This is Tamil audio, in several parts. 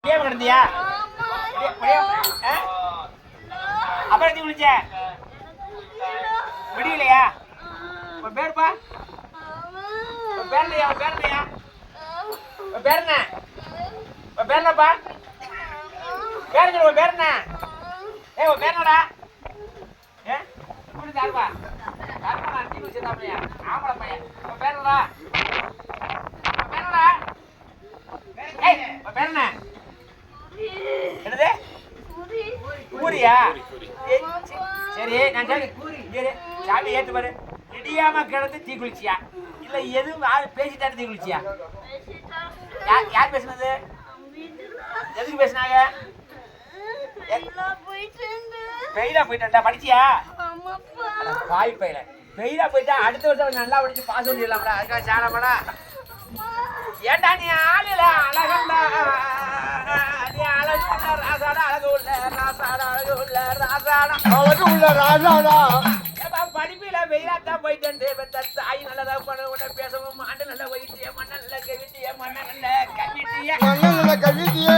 கேம் கிடந்தியா? அப்புறம் எத்தி குளிச்ச விடியலையா? உன் பேருப்பா? உன் பேர் இல்லையா? உன் பேர் இல்லையா? உன் பேர் என்ன? உன் பேர் என்னப்பா? பேருங்க. உன் பேர் என்ன? உன் பேர் என்னடா? குளிச்சு யாருப்பா? யாருப்பா? நான் டீ குளிச்சா பையன், ஆம்பளை பையன். உன் பேர் என்னடா? உன் பேர் என்னடா? உன் பேர் என்ன? என்னது? பூரியா? சரி, நான் சாமி ஏத்து பாரு. இடியாம கிடந்து தீ குளிச்சியா இல்ல எதுவும் பேசிட்டாரு தீ குளிச்சியா? யார் பேசுனது? எதுக்கு பேசினாங்க? பெயிலா போயிட்டா? படிச்சியா? பாய் பையில பெயிலா போயிட்டா அடுத்த வருஷம் நல்லா படிச்சு பாஸ் பண்ணிடலாம்டா. அதுக்காக சாணமாடா. ஏண்டா நீ ஆளுல அழகண்டா, நீ அழகுள்ள ராசாடா, அழகு உள்ள ராசாடா, அழகு உள்ள ராசாடா, அழகு உள்ள ராசாடா. படிப்பில வெயிலாத்தான் போயிட்டேன். தாய் நல்லதா பண்ண பேசவும் மாண்டு நல்ல வயிற்றிய மண்ண நல்ல கவிட்டிய மண்ண நல்ல கவிட்டிய மண்ண நல்ல கவிட்டிய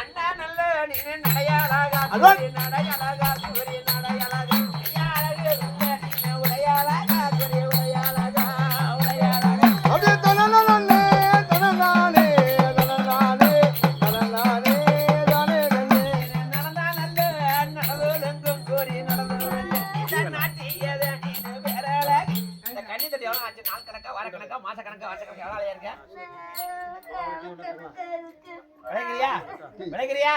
அண்ணா நல்ல நீ நடையாளாகா நடையாளாகா சூரிய நடையாளாகா அழகு உடையாளாகா சூரிய உடையாளாகா உடையாளாகா அப்படியே தனநானே தனநானே தனநானே தனநானே தானே நடந்தா நல்ல நடந்தோலெங்கும் கோரி நடந்தோலெங்கும் இந்த நாட்டியத நீ வேறல. இந்த கண்ணி தட்டி எவ்வளோ ஆச்சு? நாள் கணக்கா, வார கணக்கா, மாச கணக்கா, வருஷ கணக்கா எவ்வளோ இருக்க? விளைக்கிறியா? விளைக்கிறியா?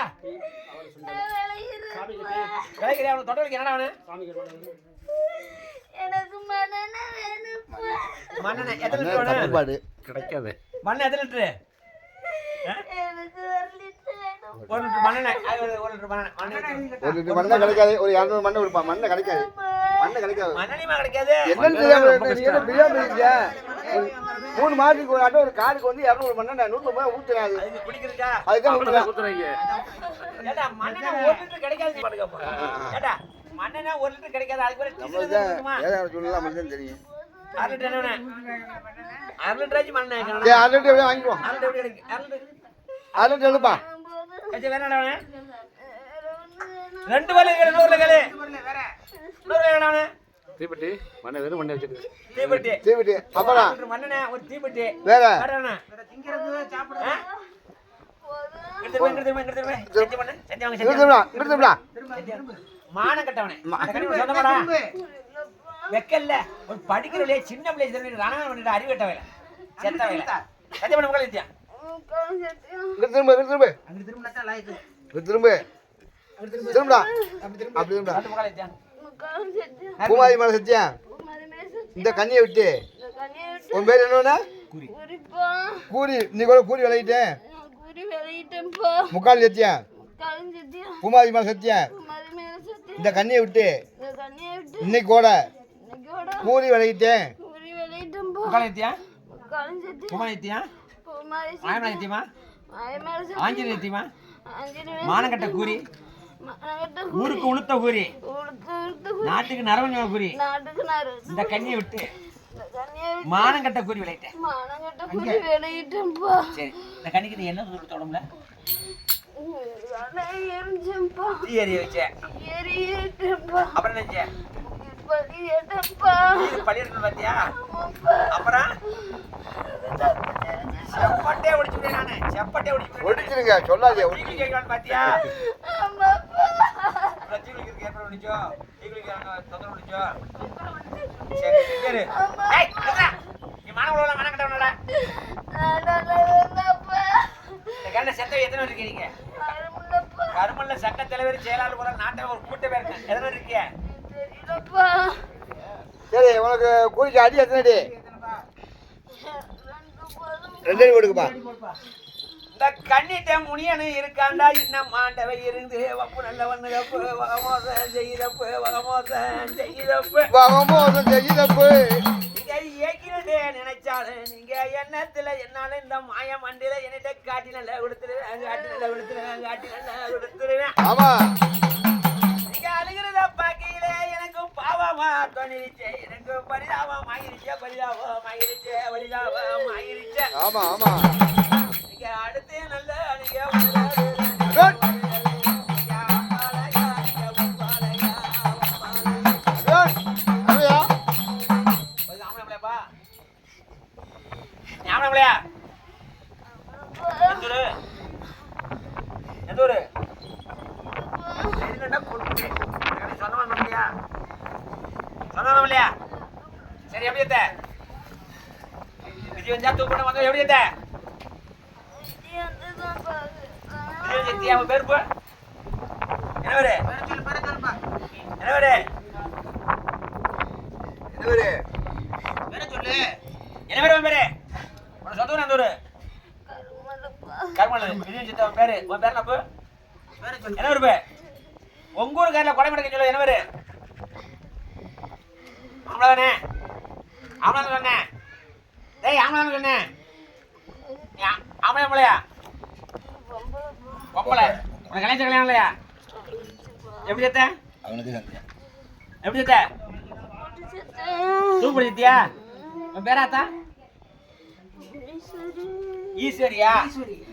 விளைக்கிறியா? அவனுக்கு தொட்டவனுக்கு என்னடா அவனு? எனக்கு மண்ணெண்ணெய் வேணும்ப்பா. மண்ணெண்ணெய் எத்தனை லிட்டர் வேணும்? கிடைக்காது. மண்ணெண்ணெய் எத்தனை லிட்டரு? எனக்கு 1 லிட்டர் வேணும். 1 லிட்டர் மண்ணெண்ணெய். 1 லிட்டர் மண்ணெண்ணெய். 1 லிட்டர் மண்ணெண்ணெய் கிடைக்காது. ஒரு 200 மண்ணெய் கொடுப்பா. மண்ணெண்ணெய் கிடைக்காது. மண்ணெண்ணெய் கிடைக்காது. மண்ணெண்ணெய்மா கிடைக்காது. என்னன்னு தெரியாம நீ என்ன பிரியாம இருக்கீங்க? 3 மாசத்துக்கு ஒரு ஆட்டோ ஒரு காருக்கு வந்து 200 மண்ணெண்ணெய் 100 ரூபாய் ஊத்துறாது. அது குடிக்கிறதுக்கா? அதுதான் ஊத்துறாங்க. ஏடா மண்ணெண்ணெய் 1 லிட்டர் கிடைக்காது பாருங்கப்பா. ஏடா மண்ணெண்ணெய் 1 லிட்டர் கிடைக்காது. அதுக்கு பேர் டீசல் இருக்குமா? ஏதாவது சொல்லலாம் மட்டும் தெரியும். 1 லிட்டர் என்ன? 1 லிட்டர் ஆச்சு மண்ணெண்ணெய். ஏய் 1 லிட்டர் எப்படியே வாங்கிக்கோ. 1 லிட்டர் எப்படி கிடைக்கும்? 1 லிட்டர் 1 லிட்டர் எழுப்பா. கச்ச வேற என்னடா அவனே? 2 வலை 100 கலே. வேற 100 வேணானே. தீப்பெட்டி மண்ணெண்ணெய் வெறும் மண்ணெண்ணெய் வச்சிருக்கு. தீப்பெட்டி. தீப்பெட்டி. அப்புறம் மண்ணெண்ணெய் ஒரு தீப்பெட்டி. வேற வேறனா? வேற திங்கிறது சாப்பிடுறது. இங்க செஞ்சு பண்ணு. செஞ்சு வாங்க செஞ்சு. மானம் கட்டவனே. அந்த கண்ணி சொன்னமாடா. வெக்கல்ல ஒரு படிக்கிறவளே சின்ன பிள்ளை தெரிஞ்சு ரணவன் பண்ணிட்டு அறிவு கட்ட வேலை. செத்த வேலை. செஞ்சு பண்ண மக்கள் ஏத்தியா? இங்க திரும்ப அங்க திரும்ப நட்டா லாய்க்கு. திரும்புடா. அப்படி திரும்புடா. நட்டு மக்கள் ஏத்தியா? பூமாரி மேல சத்தியா இந்த கண்ணியை விட்டு உன் பேர் என்னன்னா? கூரி. நீ கூட கூரி விளையிட்டேன். முக்கால் சத்தியா பூமாரி மேல சத்தியா இந்த கண்ணியை விட்டு இன்னைக்கு கூட கூரி விளையிட்டேன். மக்கள் ஏத்தியா? பூமாரி ஏத்தியா? ஆயமலை ஏத்தியமா? ஆஞ்சலி ஏத்தியமா? மானங்கட்ட கூரி. ஊருக்கு உளுத்த கூரி. நாட்டுக்கு நரவஞ்ச கூரி. இந்த கண்ணியை விட்டு மானங்கட்ட கூரி விளையிட்டேன். சரி, இந்த கண்ணிக்கு நீ என்ன சொல்லிட்டு உடம்புல எரிய வச்ச அப்புறம் என்ன பள்ளியிடணும் பாத்தியா? அப்புறம் செப்பட்டே ஒடிச்சுட்டேன் நானு. செப்பட்டே ஒடிச்சிருங்க சொல்லாதே. டீ கேட்கலான்னு பாத்தியா? டீ ஏற்பட முடிச்சோ? டீ தொந்தரவு முடிச்சோ? சரி சரி. நீ மானவளோட மனம் கட்டவனடா. இந்த கண்ண செத்தவை எத்தனை இருக்கீங்க? கருமல்ல சட்ட தலைவர் செயலாளர் போல நாட்டை ஒரு கூட்ட பேர் இருக்கு. எத்தனை இருக்கிய? சரி உனக்கு கூலிக்கு அடி எத்தனை? 2 அடி கொடுக்குப்பா. இந்த கண்ணிட்ட முனியனு இருக்காண்டா. இன்னும் ஆண்டவை இருந்து வப்பு நல்ல வண்ணப்பு வகமோசம் செய்தப்பு வகமோசம் செய்தப்பு நீங்க ஏற்கனவே நினைச்சாலும் நீங்க எண்ணத்துல என்னால இந்த மாய மண்டில என்னிட்ட காட்டி நல்லா கொடுத்துருவேன். காட்டி நல்லா கொடுத்துருவேன். காட்டி நல்லா கொடுத்துருவேன். ஆமா நீங்க அழுகிறத பாக்கையில எனக்கு பாவமா தோணிருச்சு. எனக்கு பரிதாபம் ஆகிருச்சு. பரிதாபம் ஆகிருச்சு. பரிதாபம் ஆகிருச்சு. ஆமா ஆமா நீங்க அடுத்து நல்ல நீங்க ஆமாங்களா எந்த ஊரு சொன்னோம் இல்லையா சொன்னோம் இல்லையா சரி எப்படி இருந்த விஜய் வந்தா தூக்கிட்டு வந்தோம் எப்படி இருந்த விஜய் சக்தி அவன் பேரு என்ன பேரு என்ன பேரு சொல்லு என்ன பேரு உன் பேரு உன் சொந்த ஊர் அந்த ஊரு கருமலை விஜய் சக்தி அவன் பேரு உன் பேர் என்ன என்ன பேரு பே உங்க ஊருக்காரில் கொடைமடக்க சொல்லு என்ன பேரு ஆம்பளாதானே ஆம்பளை சொன்னே டேய் ஆம்பளை சொன்னேன் ஆம்பளை ஆம்பளையா பொம்பளை உனக்கு கல்யாணம் கல்யாணம் இல்லையா எப்படி செத்த எப்படி செத்த தூக்கு செத்தியா உன் பேராத்தா ஈஸ்வரியா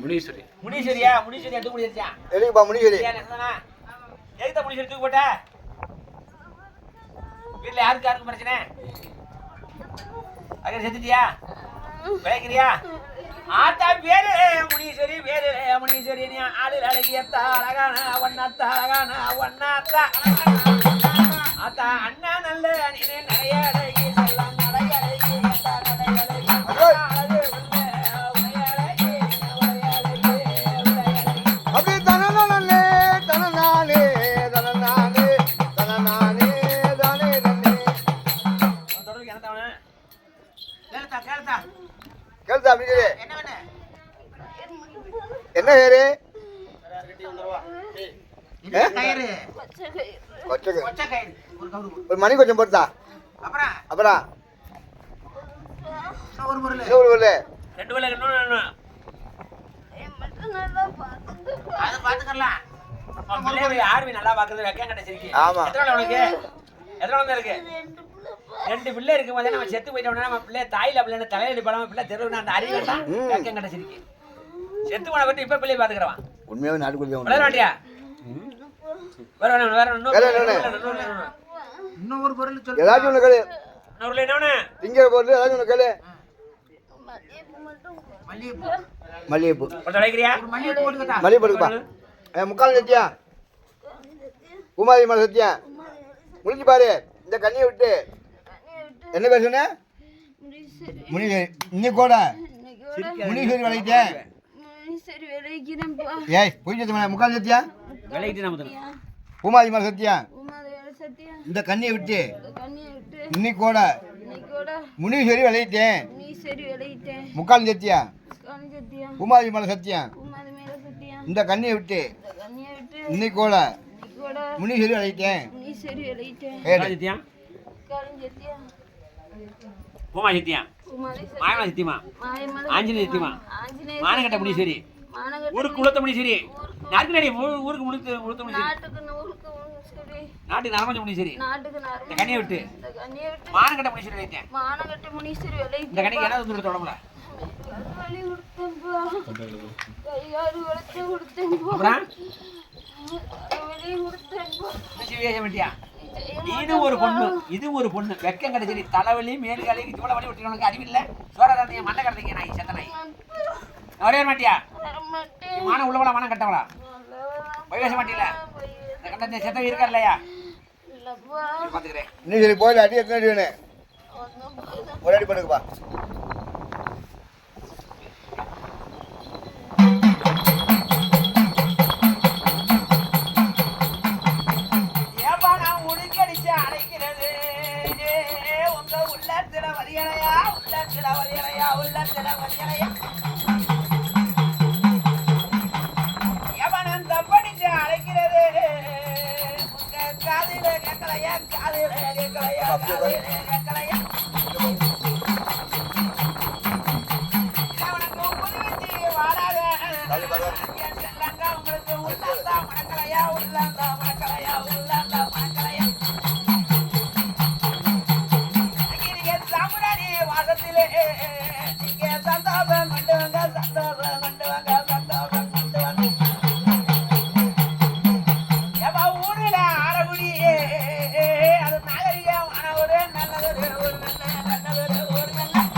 முனீஸ்வரி முனீஸ்வரியா முனீஸ்வரியா தூக்கு செத்தியா எதுக்குப்பா முனீஸ்வரி எதுக்கு முனீஸ்வரி தூக்கு போட்ட வீட்டுல யாருக்கு பிரச்சனை அங்கே செத்துட்டியா விளைக்கிறியா ஆத்தா பேரு முனீஸ்வரி பேரு முனீஸ்வரி நீ ஆளு அழகியத்தா அழகான ஒன்னாத்தா அழகான ஒன்னாத்தா ஆத்தா அண்ணா நல்ல நீ நிறைய அழகி செல்லாம் நிறைய அழகி அப்படி தனநானே தனநானே தனநானே தனநானே தானே தனே தொடர்ந்து என்னத்தவன கேளுத்தா கேளுத்தா கேளுத்தா அப்படி என்ன ஹேரு ஒரு மணி கொஞ்சம் போட்டா அப்புறம் ஒரு ரெண்டு வேலை அதை பாத்துக்கலாம் ஆர்மி நல்லா பாக்குறது வெக்கம் கிடைச்சிருக்கு ஆமா எத்தனை உனக்கு எத்தனை இருக்கு ரெண்டு பிள்ளை இருக்கும் போதே நம்ம செத்து போயிட்டோம்னா நம்ம பிள்ளை தாயில பிள்ளை தலையில படம் பிள்ளை தெருவு அந்த அறிவு தான் வெக்கம் கிடைச்சிருக்கு செத்து போன பத்தி இப்ப பிள்ளைய பாத்துக்கிறவான் உண்மையாவே நாட்டுக்குள்ள வளர மாட்டியா வேற இன்னொரு பொருள் சொல்லு ஏதாச்சும் ஒண்ணு கேளு இன்னொரு என்னவனே திங்கிற பொருள் ஏதாச்சும் ஒண்ணு கேளு மல்லிகைப்பூ வைக்கிறியா மல்லிகைப்பூ இருக்குப்பா முக்கால் சத்தியா பூமாரி மலை சத்தியா முடிஞ்சு பாரு இந்த கண்ணியை விட்டு என்ன பேர் சொன்ன முனீஸ்வரி இன்னைக்கு கூட முனீஸ்வரி விளையிட்டேன் ஏய் போய் முக்கால் சத்தியா பூமாரி மலை சத்தியா இந்த கண்ணியை விட்டு இன்னைக்கு கூட முனீஸ்வரி விளையிட்டேன் முக்கால் சத்தியா பூமாரி மலை சத்தியா இந்த கண்ணியை விட்டு இன்னைக்கு கூட முனீஸ்வரி விளையிட்டேன் பூமா சத்தியா மாயமா சத்தியமா ஆஞ்சநேய சத்தியமா மானகட்ட முனீஸ்வரி ஊருக்கு குளத்த முனீஸ்வரி நாட்டுக்கு நடி ஊருக்கு முழுத்த முனீஸ்வரி நாட்டுக்கு நரமஞ்ச முனீஸ்வரி இந்த கண்ணியை விட்டு மானகட்ட முனீஸ்வரி விளையிட்டேன் இந்த கண்ணிக்கு என்ன வந்து தொடம்பல இது ஒரு பொண்ணு வெக்கம் கிடைச்சி தலைவலி மேல்காலி இவ்வளவு வழி விட்டு அறிவில்லை சோழ மண்ணை கடத்தீங்க நாய் செத்த நாய் வரவே மாட்டியா மானம் உள்ளவளா மானம் கட்டவளா வயச மாட்டில கட்ட செத்த இருக்கா இல்லையா பாத்துக்கிறேன் நீ சரி போயில அடி எத்தனை அடி வேணும் ஒரு அடி பண்ணுங்கப்பா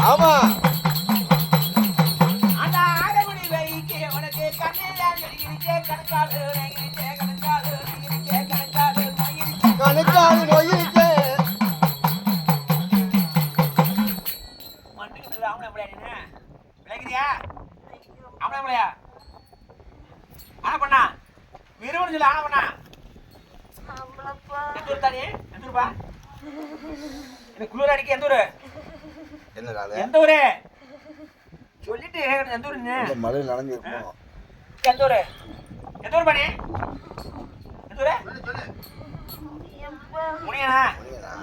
ஆமா ஆம்பளை முடியா விளைக்கிறியா ஆம்பளை முடியா ஆனா பண்ணா விரும்புன்னு சொல்லி ஆனா பண்ணா எந்த ஊர் தானே எந்த ஊருப்பா எனக்கு குளிர் அடிக்க எந்த ஊரு எந்த ஊரு சொல்லிட்டு எந்த ஊருன்னு மழை நனைஞ்சு எந்த ஊரு எந்த ஊர் பண்ணி எந்த ஊரு முனியனா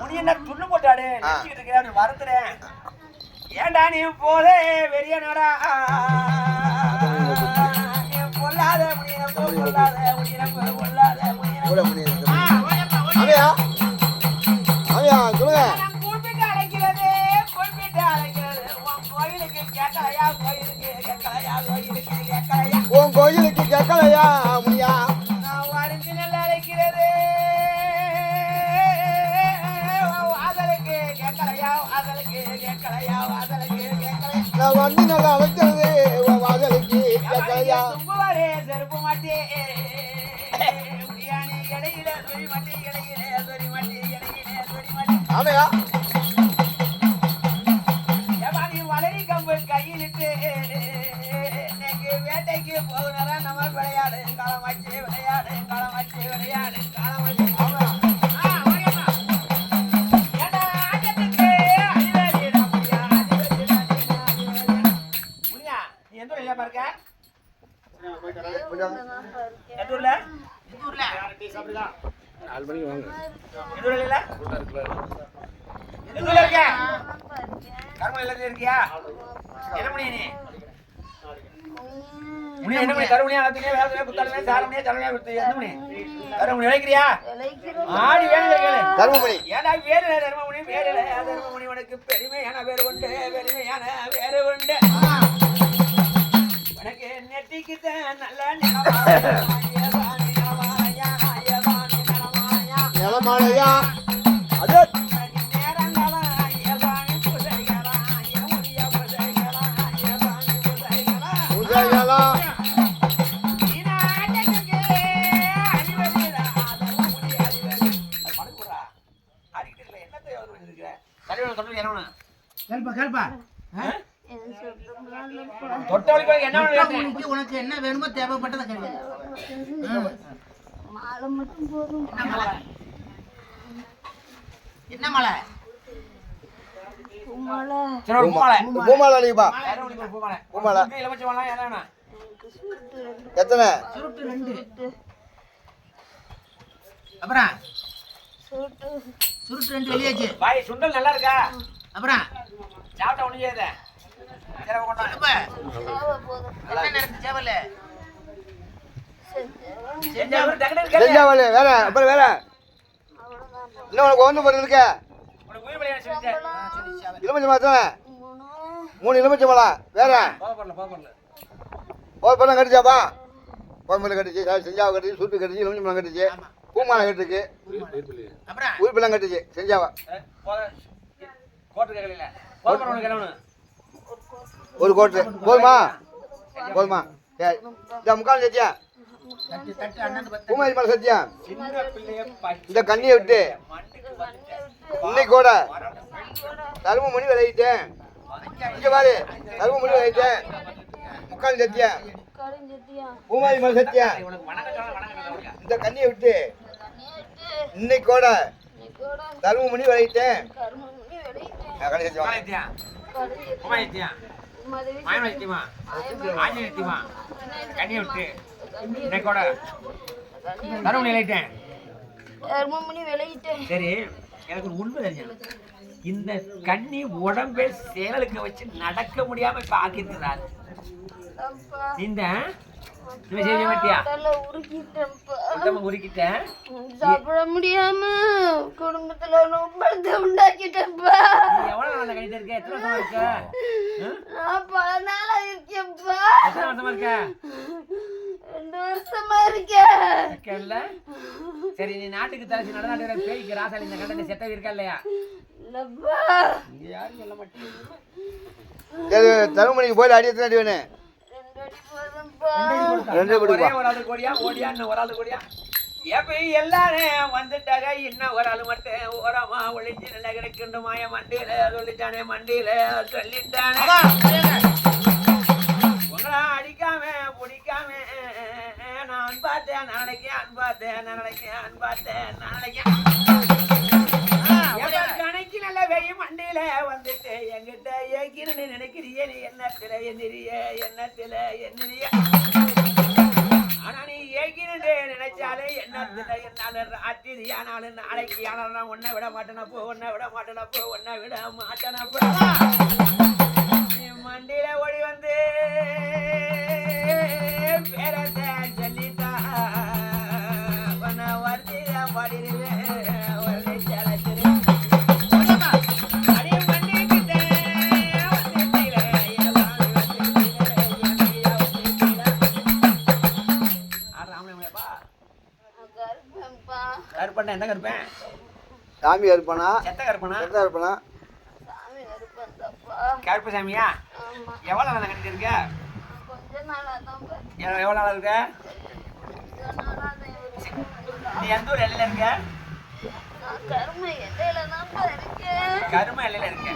முனியனா துண்ணு போட்டாடு நினைச்சுக்கிட்டு இருக்கிறேன் மறந்துறேன் ஏண்டா நீ போதே வெறியனடா நீ பொல்லாத முனியன பொல்லாத முனியன பொல்லாத முனியன அவையா அவையா சொல்லுங்க கூப்பிட்டு அழைக்கிறது உன் கோயிலுக்கு கேட்கலையா கோயிலுக்கு கேட்கலையா கோயிலுக்கு கேட்கலையா உன் கோயிலுக்கு கேட்கலையா முனியா நான் வரிஞ்சு நல்லா அழைக்கிறது வாசலுக்கு கேட்கலையா வாசலுக்கு கேட்கலையா வாசலுக்கு கேட்கலையா நான் வந்து நல்லா அழைக்கிறது உன் வாசலுக்கு கேட்கலையா தும்புவாரே செருப்பு மாட்டே முடியானே இடையில சொறி மாட்டே இடையில சொறி மாட்டே இடையில சொறி மாட்டே ஆமையா எவாடி வளரி கம்பு கையிலிட்டு இன்னைக்கு வேட்டைக்கு போகுனரா நம்ம விளையாடு காலமாச்சு விளையாடு காலமாச்சு விளையாடு காலமாச்சு இருக்கியா என்ன முடிய நீ என்ன பண்ணி கருமணியா வேலை புத்தாலுமே சாரமணியா தலைமையா எந்த மணி கருமணி விளைக்கிறியா ஆடி வேலை தர்மபுரி ஏன்னா வேறு தர்மபுரி வேறு தர்மபுரி உனக்கு பெருமையான வேறு உண்டு பெருமையான வேறு உண்டு உனக்கு நெட்டிக்கு நல்ல நிலமாலையா அது உனக்கு என்ன வேணுமோ தேவைப்பட்டதை மாலை மட்டும் போதும் என்ன மலை பூமாலை பூமாலை எத்தனை சுருட்டு 2 அப்புறம் சுருட்டு 2 வெளியாச்சு பாய் சுண்டல் நல்லா இருக்கா அப்புறம் சாப்பிட்ட ஒண்ணு செய்யாத என்ன நடந்து சேவல் செஞ்சாவல் வேற அப்புறம் வேற இன்னும் உனக்கு ஒன்று போட்டு இருக்க எலுமிச்சை மாத்தானே 3 எலுமிச்சை பழம் வேற போதப்பழம் கட்டிச்சாப்பா போதப்பழம் கட்டிச்சு செஞ்சாவை கட்டிச்சு சுருட்டு கட்டிச்சு எலுமிச்சை பழம் கட்டிச்சு பூமாலை கட்டுச்சு உயிர்ப்பெல்லாம் கட்டுச்சு செஞ்சாவா ஒரு கோட்டு போதுமா போதுமா இந்த முக்கால் சத்தியா பூமாரி மேலே சத்தியா இந்த கண்ணியை விட்டு இன்னைக்கு கூட தரும மணி விளையிட்டேன் இங்க பாரு தரும மணி விளையிட்டேன் முக்கால் சத்தியா பூமாரி மேலே சத்தியா இந்த கண்ணியை விட்டு இன்னைக்கு கூட தரும மணி விளையிட்டேன் சரி எனக்கு உண்மை தெரியும் இந்த கண்ணி உடம்பே செயலுக்கு வச்சு நடக்க முடியாம இப்ப ஆக்கிருக்கிறாரு இந்த செய்ய மாட்டியா உருக்கிட்டேன் சாப்பிட முடியாம குடும்பத்துல ரொம்ப உண்டாக்கிட்டப்பா எவ்வளவு நாள் கழித்து இருக்க எத்தனை வருஷமா இருக்க நான் பல நாளா இருக்கேன்ப்பா எத்தனை வருஷமா இருக்க 2 வருஷமா இருக்கேன்ல சரி நீ நாட்டுக்கு தலைச்சு நடநாட்டு பேய்க்கு ராசாலி இந்த கண்டனை செட்டவி இருக்கா இல்லையா இல்லப்பா நீங்க யாரும் சொல்ல மாட்டீங்க தருமணிக்கு போய் அடி எத்தனை அடி வேணும் 2 அடி போதும்பா 2 அடி ஒரே ஒரு ஆளு கோடியா ஓடியா இன்னும் ஒரு ஆளு கோடியா எப்ப எல்லாரும் வந்துட்டாங்க இன்னும் ஒரு ஆள் மட்டும் ஓரமா ஒளிஞ்சு நல்ல கிடைக்கின்ற மாய மண்டியில சொல்லிட்டானே மண்டியில சொல்லிட்டானே உங்களா அடிக்காம பிடிக்காம நான் பார்த்தேன் நாளைக்கு அன்பாத்தேன் நாளைக்கு அன்பாத்தேன் நாளைக்கு கணக்கு நல்ல வெயி மண்டியில வந்துட்டு எங்கிட்ட ஏக்கின்னு நினைக்கிறிய நீ எண்ணத்துல எண்ணிறிய எண்ணத்துல எண்ணிறிய ஆனா நீ ஏக்கினே நினைச்சாலே எண்ணத்துல என்னாலும் ராத்திரியானாலும் நாளைக்கு ஆனாலும் உன்னை விட மாட்டேனப்போ உன்னை விட மாட்டேனப்போ உன்னை விட மாட்டேனப்போ நீ மண்டியில ஓடி வந்து பேரத்தை சொல்லிட்டா உன்னை வர்த்தியா பாடிடுவேன் கருப்பண்ண என்ன கருப்பேன் சாமி கருப்பனா செத்த கருப்பனா செத்த கருப்பனா சாமி கருப்பந்தப்பா. கருப்பு சாமியா ஆமா. எவ்வளவு நாள் கட்டிட்டு இருக்க கொஞ்ச நாளா தான் பா. எவ்வளவு நாள் இருக்க கொஞ்ச நாளா தான் இருக்கு. நீ எந்த ஊர் எல்லையில இருக்க நான் கரும எல்லையில தான் பா இருக்கேன். கரும எல்லையில இருக்க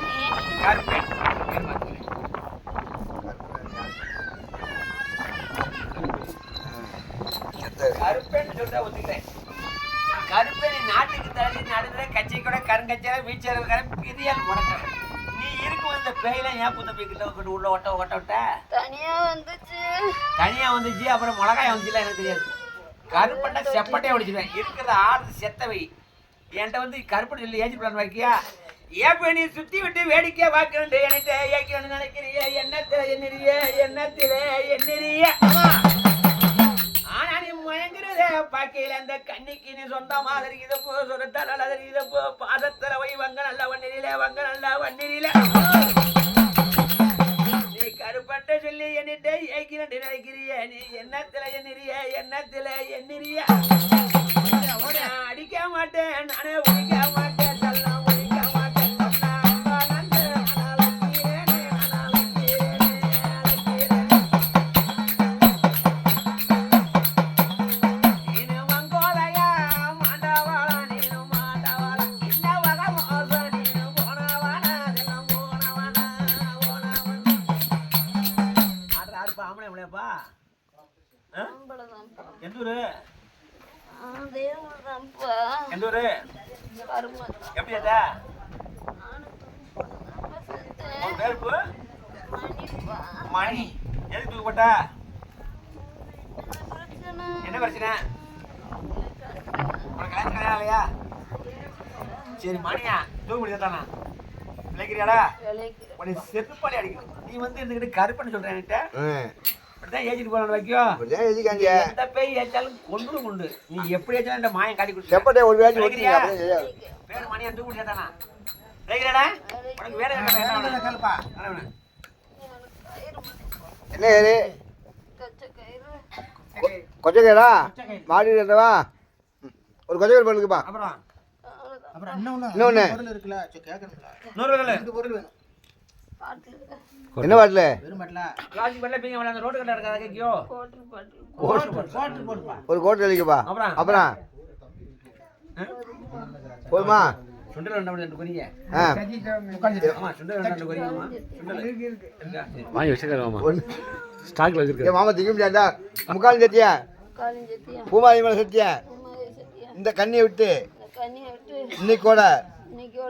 கருப்பேன் கருப்பேன்னு சொல்ற ஒத்துக்கிறேன் கருப்பேன் நாட்டுக்கு தள்ளி நடுற கட்சி கூட கருங்கச்சா வீச்சர பிரியால் முடக்கிறேன் நீ இருக்கும் இந்த பேயில ஏன் புத்த போய்கிட்ட கொண்டு உள்ள ஒட்ட விட்ட தனியா வந்துச்சு. தனியா வந்துச்சு அப்புறம் மிளகாய் வந்துச்சுல எனக்கு தெரியாது கருப்பட்டை செப்பட்டையை ஒடிச்சுவேன் இருக்கிற ஆறு செத்தவை என்கிட்ட வந்து கருப்பட்டை சொல்லி ஏஜி பிளான் வைக்கியா ஏப்ப நீ சுத்தி விட்டு வேடிக்கை பார்க்கணும் என்கிட்ட ஏக்கணும்னு நினைக்கிறிய எண்ணத்துல எண்ணிறிய எண்ணத்துல எண்ணிறிய ஆனா நீ மயங்குறத பாக்கையில அந்த கண்ணிக்கு நீ சொந்த மாதிரி இதை போ சொரத்தால் அல்லது இதை போ பாதத்துல வை வங்க நல்லா வண்டிரில நீ கருப்பட்ட சொல்லி எண்ணிட்ட ஏக்கிறேன் நினைக்கிறிய நீ எண்ணத்துல எண்ணிறிய அடிக்க மாட்டேன் நானே ஒழிக்க மாட்டேன் செல்லம் ஒழிக்க மாட்டேன் எந்த ஊரு எந்த ஊரு எப்படி ஏதா உன் பேருப்பு மணி எதுக்கு தூக்கப்பட்ட என்ன பிரச்சனை உனக்கு கல்யாணம் கல்யாணம் இல்லையா சரி மணியா தூக்க முடியாதானா விளைக்கிறியாடா உன்னை செருப்பாளி அடிக்கணும் நீ வந்து இருந்துக்கிட்டு கருப்பன்னு சொல்றேன் என்கிட்ட இப்படிதான் ஏஜிட்டு போறான்னு வைக்கோ எந்த பேய் ஏச்சாலும் கொண்டு நீ எப்படி ஏச்சாலும் இந்த மாயம் காட்டி கொடுத்து பேர் மணியா தூக்க முடியாதானா விளைக்கிறியாடா உனக்கு வேலை என்ன ஏறு கொச்சக்கேரா மாடி இருந்தவா ஒரு கொச்சக்கேர் பண்ணுக்குப்பா அப்புறம் இன்னொன்னு என்ன பாட்டில் ரோடு கட்ட இருக்காத கேக்கியோ ஒரு கோட்டை அடிக்கப்பா அப்புறம் போதுமா சுண்டல் ரெண்டு குறிங்க சுண்டல் ரெண்டு குறிங்கம்மா வாங்கி வச்சுக்கிறோம் ஸ்டாக்ல வச்சிருக்கேன் மாமா திங்க முடியாதா முக்காலும் சத்தியா பூமாரி மேலே சத்தியா இந்த கண்ணியை விட்டு இன்னைக்கு கூட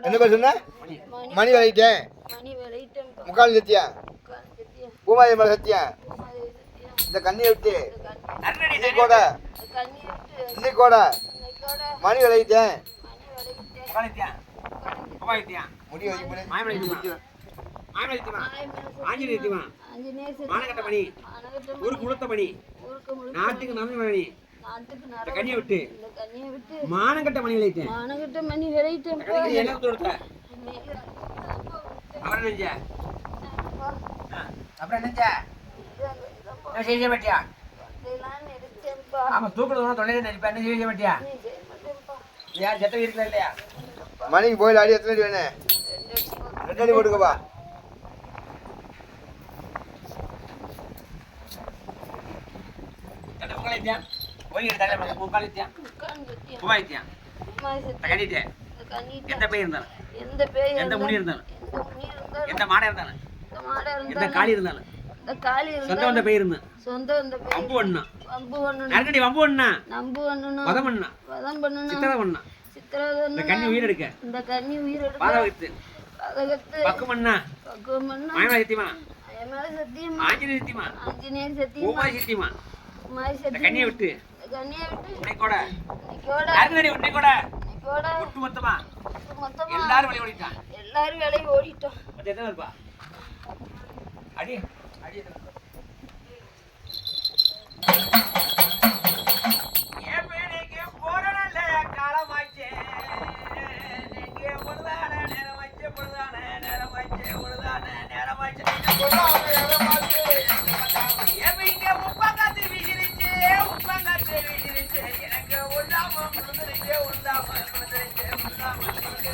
என்ன பேர் சொன்ன மணி விளையிட்டேன் முக்காலும் சத்தியா பூமாரி மேலே சத்தியா இந்த கண்ணியை விட்டு இன்னைக்கு கூட மணி விளையிட்டேன் முடி மானகட்ட மணி ஊருக்கு முழுத்த மணி நாட்டுக்கு நம்பி மணி கண்ணியை விட்டு மானகட்ட மணி விளையிட்டேன் என்ன கொடுத்த அப்புறம் நினைச்ச செய்ய மாட்டியா ஆமா தூக்குறது தொலைல நினைப்பா என்ன செய்ய மாட்டியா ஏன் செத்த இருக்கா இல்லையா மணிக்கு போயில அடி எத்தனை அடி வேணும் 2 அடி போட்டுக்கப்பா முக்காலித்தியா போய் தலைமை முக்காலித்தியா உபாயத்தியம் கட்டிட்டேன். எந்த பேய் இருந்தாலும், எந்த முனி இருந்தாலும், எந்த மாடை இருந்தாலும், எந்த காளி இருந்தாலும், சொந்த வந்த பேய் இருந்தா வம்பு பண்ணா, நறுக்கடி வம்பு பண்ணா, வதம் பண்ணா, சித்திரை பண்ணா, இந்த கண்ணி உயிரெடுக்க, பாதகத்து பக்கு பண்ணா, மாயமா சத்தியமா, ஆஞ்சநேயர் சத்தியமா, உமாய் சத்தியமா, இந்த கண்ணியை விட்டு இன்னைக்கோட இன்னைக்கோட ஒட்டு மொத்தமா எல்லாரும் வெளியே ஓடிட்டான். எல்லாரும் வேலையை ஓடிட்டோம். எத்தனை இருப்பா அடி அடி என் பேருக்கு போறனல்ல காலமாச்சே, நீங்க பொழுதான நேரமாச்சே, பொழுதான நேரமாச்சே, பொழுதான நேரமாச்சே, என் இங்க உப்பங்காத்து வீசிருச்சு, உப்பங்காத்து வீசிருச்சு, எனக்கு உள்ளாம முழுந்துருச்சு, உள்ளாம முழுந்துருச்சு, உள்ளாம முழுந்துருச்சு,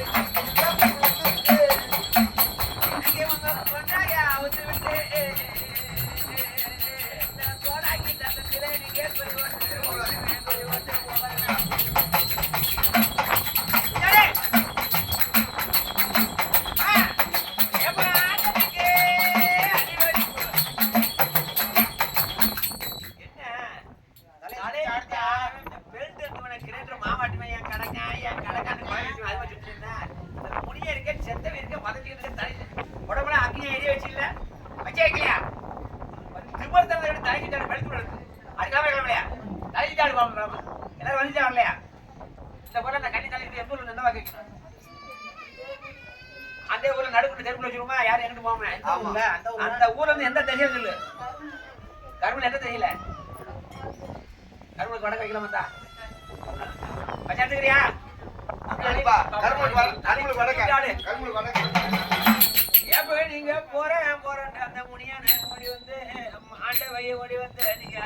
எனக்கு உங்க பொண்ணாக அவுத்து விட்டு சோடாக்கி தந்தத்திலே நீங்க போய் வந்து போகலாம். சரி எப்ப ஆட்டத்துக்கு அடிவடி அந்த ஊர்ல நடுக்குள்ள தெருக்குள்ள வச்சிருமா யாரும் எங்கிட்டு போகாம அந்த ஊர்ல இருந்து எந்த திசையில சொல்லு, கரும்புல எந்த திசையில கரும்புக்கு வடக்கு வைக்கலாமா தான் வச்சாட்டுக்கிறியா? எப்ப நீங்க போறேன் அந்த முடியான ஓடி வந்து ஆண்ட வைய ஓடி வந்து நீங்க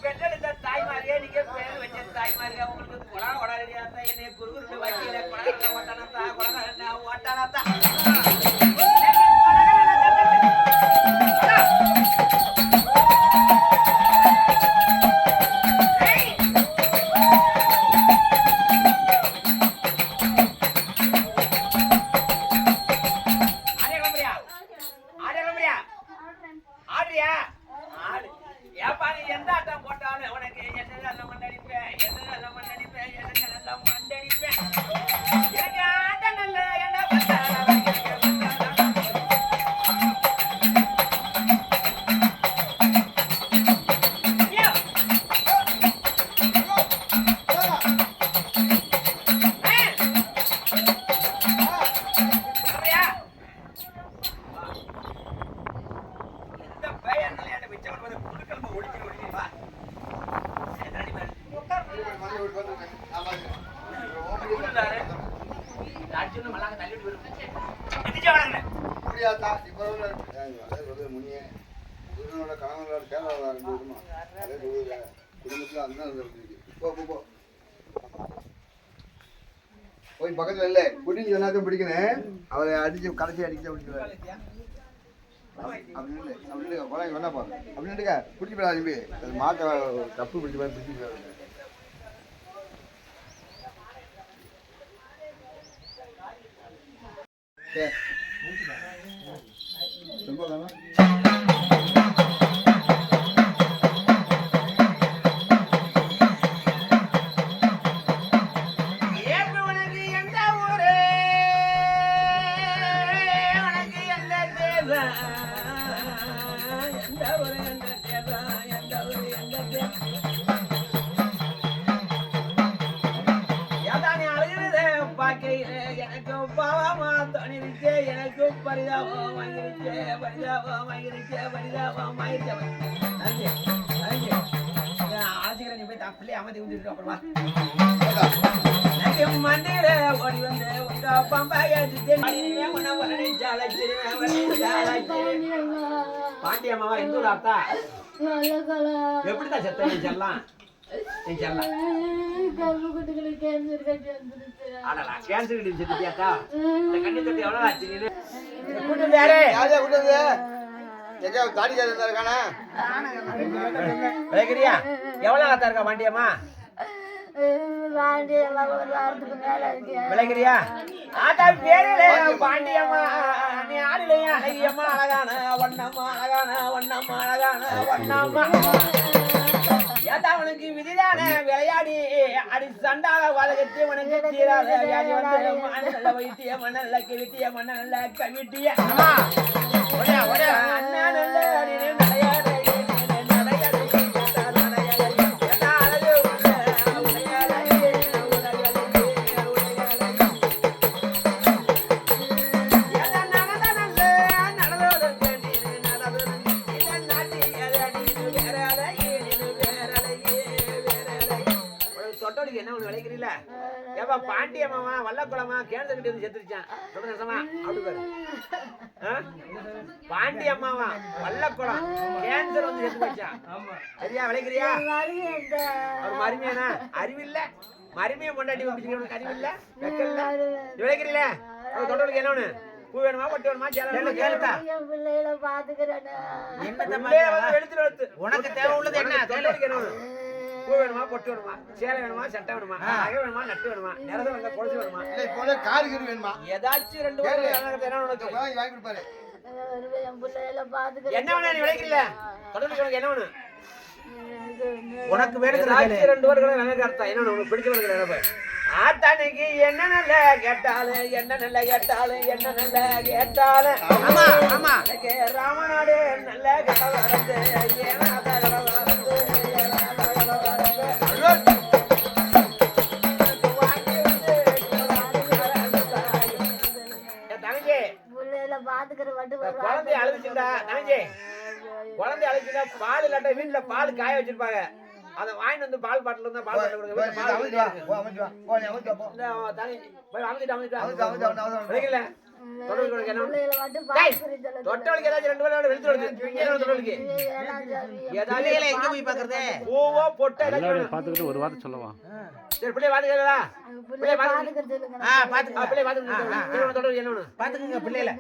பெற்றெடுத்த தாய்மாரியே நீங்க பேர் வச்ச தாய்மாரியா உங்களுக்கு கொடா கொடாரியா என்னை குறுகுருட்டு வைக்கல கொடா ஓட்டானத்தா கொடா ஓட்டானத்தா போய் பக்கத்துல இல்ல குடிஞ்சு சொன்னாதான் பிடிக்கணும், அவரை அடிச்சு கடைசி அடிக்க பிடிக்கிறாரு அப்படின்னு அப்படின்னு குழந்தைங்க என்ன பாரு அப்படின்ட்டுக்க பிடிச்சி போயிடா தம்பி, அது மாட்டை தப்பு பிடிச்சி போய் பிடிச்சி போயிடாது. ரொம்ப தானே எனக்கு பாவமா தோணிருச்சு, எனக்கு பரிதாபம் ஆகிருச்சு, பரிதாபம் ஆகிருச்சு, பரிதாபம் ஆகிருச்சு. ஆசிரியர் நீ போய் தப்பிலே அமைதி விட்டுட்டு அப்புறமா எனக்கு மண்டியில ஓடி வந்து உங்க பம்பாய பாண்டியம்மாவா எந்த ஒரு அத்தா எப்படிதான் செத்த நீ செல்லாம் நீ செல்லாம் கேன்சர் கிட்ட செத்துட்டியாத்தா? இந்த கண்ணி தொட்டி எவ்வளவு ஆச்சு? நீ கூட்டு யாரு? யாரையா கூட்டது? எங்க தாடிக்கார இருக்கானா விளைக்கிறியா எவ்வளவு ஆத்தா இருக்கா பாண்டியம்மா விளைக்கிறியா ஆத்தா பேரே பாண்டியம்மா நீ ஆளிலையா அழகியம்மா அழகான வண்ணம்மா அழகான வண்ணம்மா அழகான வண்ணம்மா ஏதா உனக்கு விதிதான விளையாடி அடி சண்டால வளகத்தி உனக்கு தீராத வியாதி வந்து மண்ணல்ல வைத்திய மண்ணல்ல கவிட்டிய மண்ணல்ல கவிட்டிய அண்ணா நல்ல அடினே நடையாட என்ன ஒண்ணு விளைக்கிறீல ஏப்பா பாண்டியம்மாவா வல்லக்குளமா கேன்சர் கிட்ட இருந்து செத்துருச்சான் சொல்றேன் அப்படி பாரு பாண்டி அம்மாவா வல்லக்குளம் கேன்சர் வந்து செத்து போச்சான் சரியா விளைக்கிறியா அவர் மருமையானா அறிவில்ல மருமையை கொண்டாடி வந்துட்டு அறிவில்ல வெக்கல்ல விளைக்கிறீல தொண்டலுக்கு என்ன ஒண்ணு பூ வேணுமா பட்டு வேணுமா கேளுக்கா உனக்கு தேவை உள்ளது என்ன தொண்டலுக்கு என்ன ஒண்ணு பூ வேணுமா பொட்டு வேணுமா சேலை வேணுமா சட்டை வேணுமா நகை வேணுமா நட்டு வேணுமா நிறத வேணுமா கொலுசு வேணுமா இல்ல கார் கீர் வேணுமா ஏதாச்சும் ரெண்டு பேரும் என்ன உனக்கு வாங்கி கொடுப்பாரு என்ன வேணும் நீ விளைக்கல தொடர்ந்து உனக்கு என்ன வேணும் உனக்கு வேணுங்கிற ஏதாச்சும் ரெண்டு பேரும் நல்ல அர்த்தம் என்ன உனக்கு பிடிச்சவனுக்கு நினைப்ப ஆத்தானிக்கு என்ன நல்ல கேட்டாலும் என்ன நல்ல கேட்டாலும் என்ன நல்ல கேட்டாலும் ஆமா ஆமா எனக்கு ராமநாடு நல்ல கதை வரது ஏன்னா குழந்தை அழுதுச்சுடா நனைஞ்சே குழந்தை அழுதுச்சுடா பால் இல்லாட்ட வீட்டுல பால் காய வச்சிருப்பாங்க அதை வாங்கிட்டு வந்து பால் பாட்டில் இருந்தா பால் பாட்டில் கொடுக்க தொட்டவளுக்கு ஏதாச்சும் ரெண்டு பேரோட வெளுத்து தொட்டவளுக்கு எங்க போய் பாக்குறது பூவோ பொட்டை பாத்துக்கிட்டு ஒரு வார்த்தை சொல்லவா சரி பிள்ளைய பாத்துக்கிறதா பிள்ளைய பாத்துக்கங்க பிள்ளைல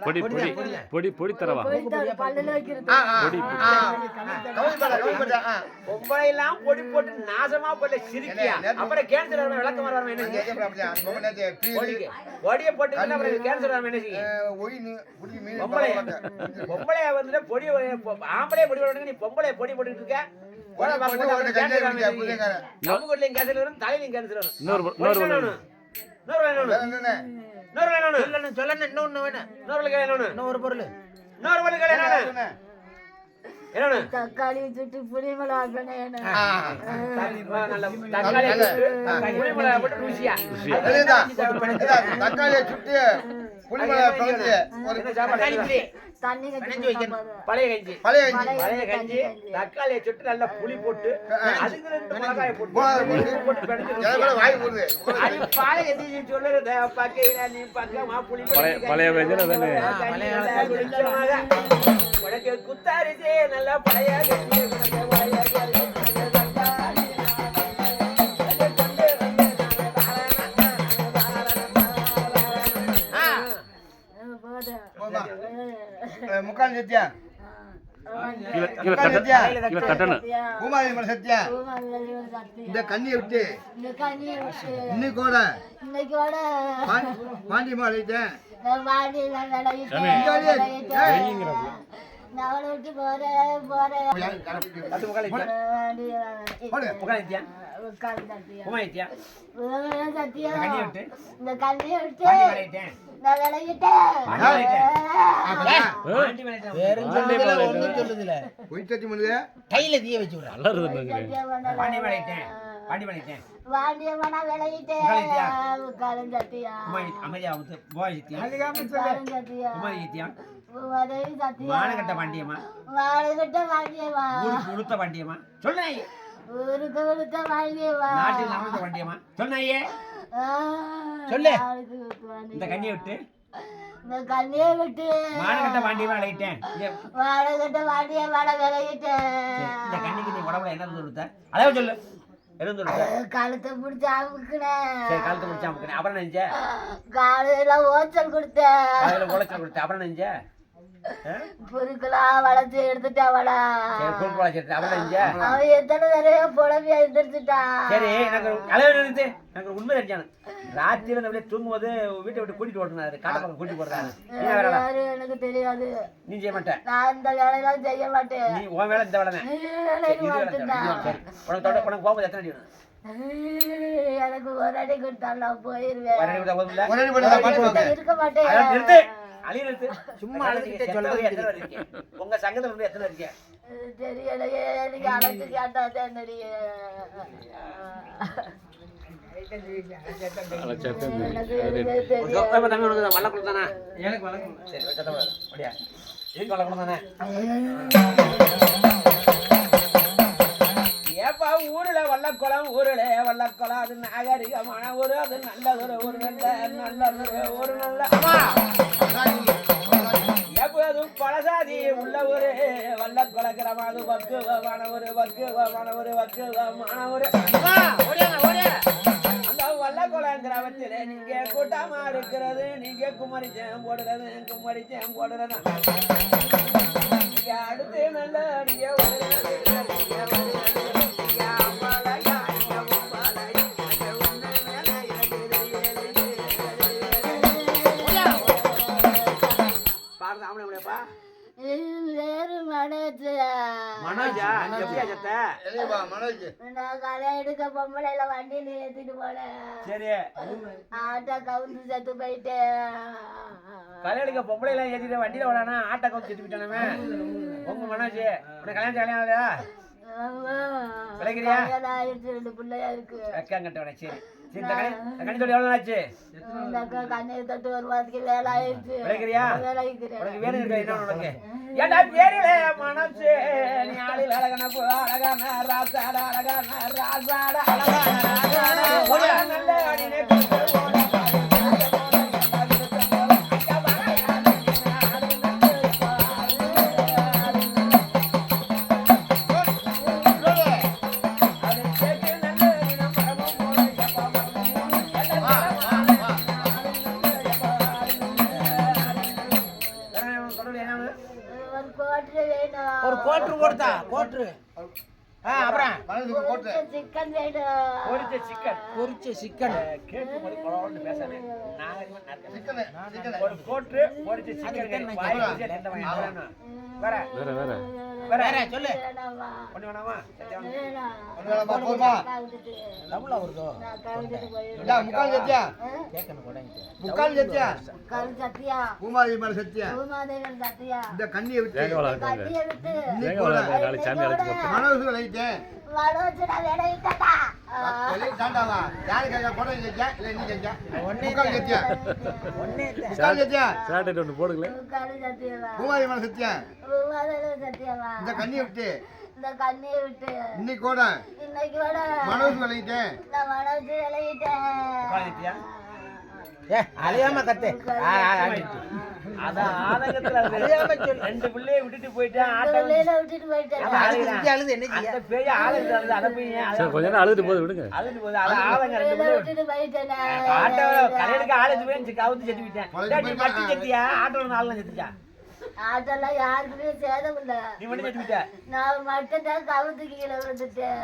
பொடி பொடி பொடி பொடி தரவா பொம்பளை எல்லாம் பொடி போட்டு நாசமா போல சிரிக்கியா அப்புறம் கேன்சர் வர விளக்கம் வர என்ன பொடியை போட்டு கேன்சர் வர என்ன பொம்பளைய வந்து பொடி ஆம்பளைய பொடி போட்டு நீ பொம்பளைய பொடி போட்டுட்டு இருக்க தக்காளி சுட்டு புளிமலை தக்காளியை சுட்டு பழைய கஞ்சி தக்காளியை சுட்டு நல்லா புளி போட்டு அதுக்கு ரெண்டு மிளகாயை போட்டு சொல்லுறது பக்கையில நீ பக்கமா புளி பழைய உனக்கு குத்தாரிசே நல்லா பழைய கஞ்சி முக்கால் சத்தியா பூமாரி மலை சத்தியா இந்த கண்ணியை விட்டு இன்னைக்கோட பாண்டியம்மா அழைத்தேன் கையில தீய வச்சு மானகட்ட பாண்டியம்மா உடுத்த பாண்டியம்மா சொன்ன நாட்டில் அமர்ந்த பாண்டியம்மா சொன்னையே சொல்லு இந்த கண்ணியை விட்டு மானகட்ட பாண்டியமா அழைட்டேன் இந்த கண்ணிக்கு நீ உடம்புல என்ன கொடுத்த அதாவது சொல்லு என்ன சொல்லுங்க கழுத்தை பிடிச்சி அமுக்குனேன். சரி கழுத்து முடிச்சா அமுக்குனே அப்புறம் நினைச்ச காலையில ஓச்சல் கொடுத்தேன். அதில் உழைச்சல் கொடுத்த அப்புறம் நினைச்ச புருக்கெல்லாம் வளைச்சு எடுத்துட்டாவடா. சரி குறுக்கு உழைச்சிட்டு அப்புறம் நினைச்ச அவன் எத்தனை தடவை புலம்பியா எந்திரிச்சுட்டான். சரி எனக்கு கலையை நிறுத்து எனக்கு உண்மை தெரிஞ்சானு ராத்திரி அப்படியே தூங்கும்போது வீட்டை விட்டு கூட்டிட்டு ஓடுனாரு காட்ட பக்கம் கூட்டிட்டு போடுறாரு நீ வேலை யாரு எனக்கு தெரியாது. நீ செய்ய மாட்டேன் நான் இந்த வேலையெல்லாம் செய்ய மாட்டேன். நீ உன் வேலை இந்த வேலை தான் எனக்கு மட்டும்தான். சரி உனக்கு போகும்போது எத்தனை அடி வேணும் எனக்கு ஒரு அடி கொடுத்தாலும் நான் போயிருவேன். ஒரு அடி கொடுத்தா போதும்ல ஒரு அடி பண்ணி பாட்டு வாங்க. இருக்க மாட்டேன். அதான் நிறுத்து அழி நிறுத்து சும்மா அழுதுகிட்டே சொல்றது எத்தனை பேர் இருக்கீங்க உங்க சங்கத்துல வந்து எத்தனை இருக்கீங்க தெரியலையே நீங்க அழைச்சு கேட்டாதான் தெரியும். தம்பி உனக்கு வல்லக்குள்ள தானே எனக்கு வல்லக்குள்ள சரி வச்சா அப்படியா எதுக்கு வல்லக்குள்ள தானே ஏப்பா ஊருல வல்லக்குளம் ஊருல வல்லக்குளம் அது நாகரிகமான ஊரு அது நல்ல ஒரு நல்ல அம்மா எப்போதும் பழசாதி உள்ள ஒரு வல்லக்குள கிராமம் அது வக்குவமான ஒரு அந்த வல்லக்குளம் கிராமத்தில் நீங்க கூட்டமா இருக்கிறது நீங்க குமரிச்சேன் போடுறது நீங்க அடுத்து நல்ல நீங்க மனோஜா எப்படியா சத்த மனோஜ் நான் களை எடுக்க பொம்பளைல வண்டியில ஏத்திட்டு போனேன். சரி ஆட்டோ கவுந்து செத்து போயிட்டேன். கல்யாணிக்க பொம்பளை எல்லாம் ஏத்திட்டு வண்டியில விடானா ஆட்டை கவுத்து செத்து விட்டானே உங்க மனோஜ் உனக்கு கல்யாணம் இல்லையா விளைக்கிறியா 2 பிள்ளையா இருக்கு. வெக்காங்கட்டவனே சரி சரி கனி தொழில் எவ்வளவு ஆச்சு இந்த அக்கா கண்ணீர் தட்டு ஒரு வாரத்துக்கு வேலை ஆயிடுச்சு. விளைக்கிறியா வேலைக்கிறேன். உனக்கு வேணும் இருக்கா என்ன உனக்கு ஏண்டா பேரிலே மனசு நீ ஆளில் அழகான ராசாடா நல்ல அடினே ஒரு கோட்ரு போடுதா கோட்ரு அப்புறம் மனோஜுக்கு போட்டு சிக்கன் வேணும். பொரிச்ச சிக்கன் கேட்டு மாதிரி கொலவன்னு பேசானே சிக்கன் ஒரு கோட்ரு பொரிச்ச சிக்கன் வாய் வச்சு ரெண்டு வாங்க வேற வேற வேற சொல்லு வேணாமா? ஒண்ணு வேணாமா வேணாம். போமா டபுளா வருதோ நான் கவுந்துட்டு போயிருவேன். இல்ல முக்கால் சத்தியா கேட்கணும் கொடைங்க முக்கால் சத்தியா கல் சத்தியா பூமாரி மேல சத்தியா பூமாதேவன் சத்தியா இந்த கண்ணியை விட்டு தேங்க வளர்க்காங்க கட்டியை விட்டு தேங்க வளர்க்காங்க நாளைக்கு சாமி அழைச்சி மனோஜுக்கு லைட்டேன் வடவச்சு நான் விளையிட்டா. தாண்டாவா யாரு கேட்க போட சத்தியா இல்ல நீ சத்தியா ஒண்ணே முக்கால் சத்தியா ஒண்ணே முக்கால் சத்தியா சாட்டை ஒன்று போடுங்களேன் கல் சத்தியவா பூமாரி மேல சத்தியா பூமாதேவன் சத்தியவா இந்த கண்ணியை விட்டு இந்த கண்ணியை விட்டு இன்னைக்கு கூட இன்னைக்கு விட மனோஜுக்கு லைட்டேன் நான் வடவச்சு விளையிட்டேன். அழியாம கத்து அதான் ஆதங்கத்துல அழியாம சொல்லு ரெண்டு பிள்ளைய விட்டுட்டு போயிட்டேன் ஆட்டை வெளியில விட்டுட்டு போயிட்டேன். அழுது என்ன செய்ய அந்த பேய ஆளுங்க அதை போய் சரி கொஞ்ச நேரம் அழுதுட்டு போது விடுங்க அழுது போகுது அது ஆளுங்க ரெண்டு வெளியில பிள்ளை விட்டுட்டு போயிட்டேன். ஆட்டோ கலையனுக்கு ஆளுக்கு போய் கவுத்து செத்து விட்டேன் நீ மட்டும் செத்தியா ஆட்டோல நாலு செத்துச்சா அதெல்லாம் யாருக்குமே சேதம் இல்ல. நீ மட்டும் செத்து விட்ட நான் மட்டும் தான் கவுத்து கீழே விழுந்துட்டேன்.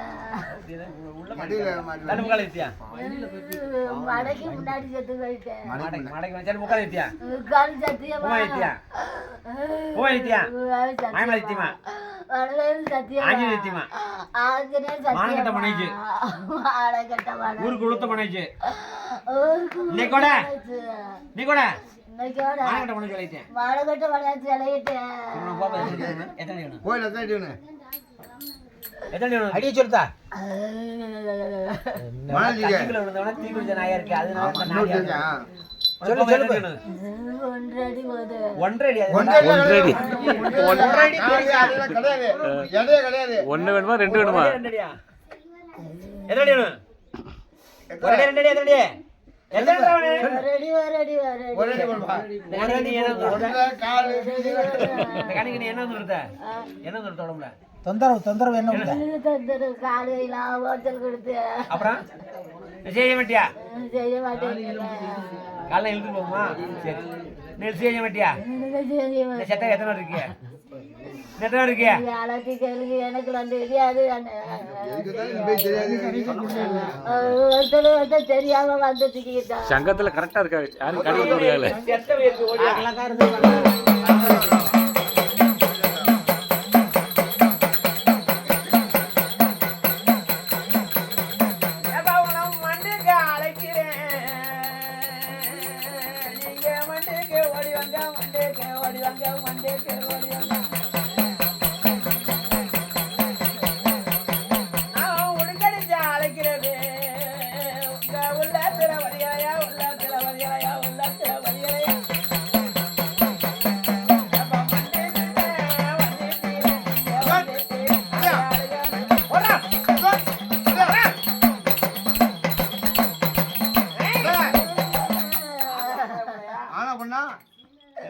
உள்ள மடியில தண்ணி முக்கால் ஏத்தியா மடைக்கு முன்னாடி செத்து போயிட்டேன். மடைக்கு வச்சாரு முக்கால் ஏத்தியா கல் சத்தியமா பூமா ஏத்தியா பூமா ஏத்தியா மாயமலை ஏத்தியமா வடவேல் சத்தியமா ஆஞ்சநேயர் ஏத்தியமா ஆஞ்சநேயர் மானகட்ட சத்தியமா மனைச்சு ஆனகட்ட மனை ஊருக்கு உளுத்த மனைச்சு ஊருக்கு நீ கூட நீ கூட இன்னைக்கோட மானகட்ட மனைச்சு விளையிட்டேன் மானகட்ட மனையாச்சு விளையிட்டேன். எத்தனை வேணும் கோயில் எத்தனை டியூனு எத்தனை வேணும் அடிய சொல்லுதா மனோஜுக்கு தண்ணிக்குள்ள விழுந்தவன தீ குடிச்ச நாயா இருக்கு அதனால அந்த இன்னொரு நாயா சத்தியா சொல்லு சொல்லு 1 அடி போகுது. ஒன்றரை அடி அது ஒன்றரை ஒன்றரை. ஒன்றரை அதெல்லாம் கிடையாது எதையே கிடையாது ஒன்று வேணுமா ரெண்டு வேணுமா ரெண்டு அடியா எத்தனை அடி வேணும் ஒரு அடி ரெண்டு அடி எத்தனை அடி எத்தனை அடி வேணும்? ஒரு அடி ஒரு அடி ஒரு அடி. ஒரே அடி போடுப்பா இந்த கணிக்கு நீ என்ன சொல்ற? ஒன்றரை கால் இந்த கணிக்கு நீ என்ன சொல்ற என்ன சொல்ற உடம்புல தொந்தரவு என்ன உள்ள? தொந்தரவு காலையில ஹோட்டல் கொடுத்து அப்புறம் செய்ய மாட்டியா? செய்ய மாட்டேன். காலைல இழுத்து போகுமா? சரி நீ செய்ய மாட்டியா? இந்த செத்த எத்தனை நாள் இருக்கியா? எத்தனை நாள் இருக்கியா? அழைச்சி கேள்வி எனக்கு வந்து தெரியாது. ஒருத்தர் தெரியாம வந்து திக்கிட்டான். சங்கத்துல கரெக்டா இருக்கா? யாரும் கடிக்க முடியாது. செத்த வயிறுக்கு ஓடியா?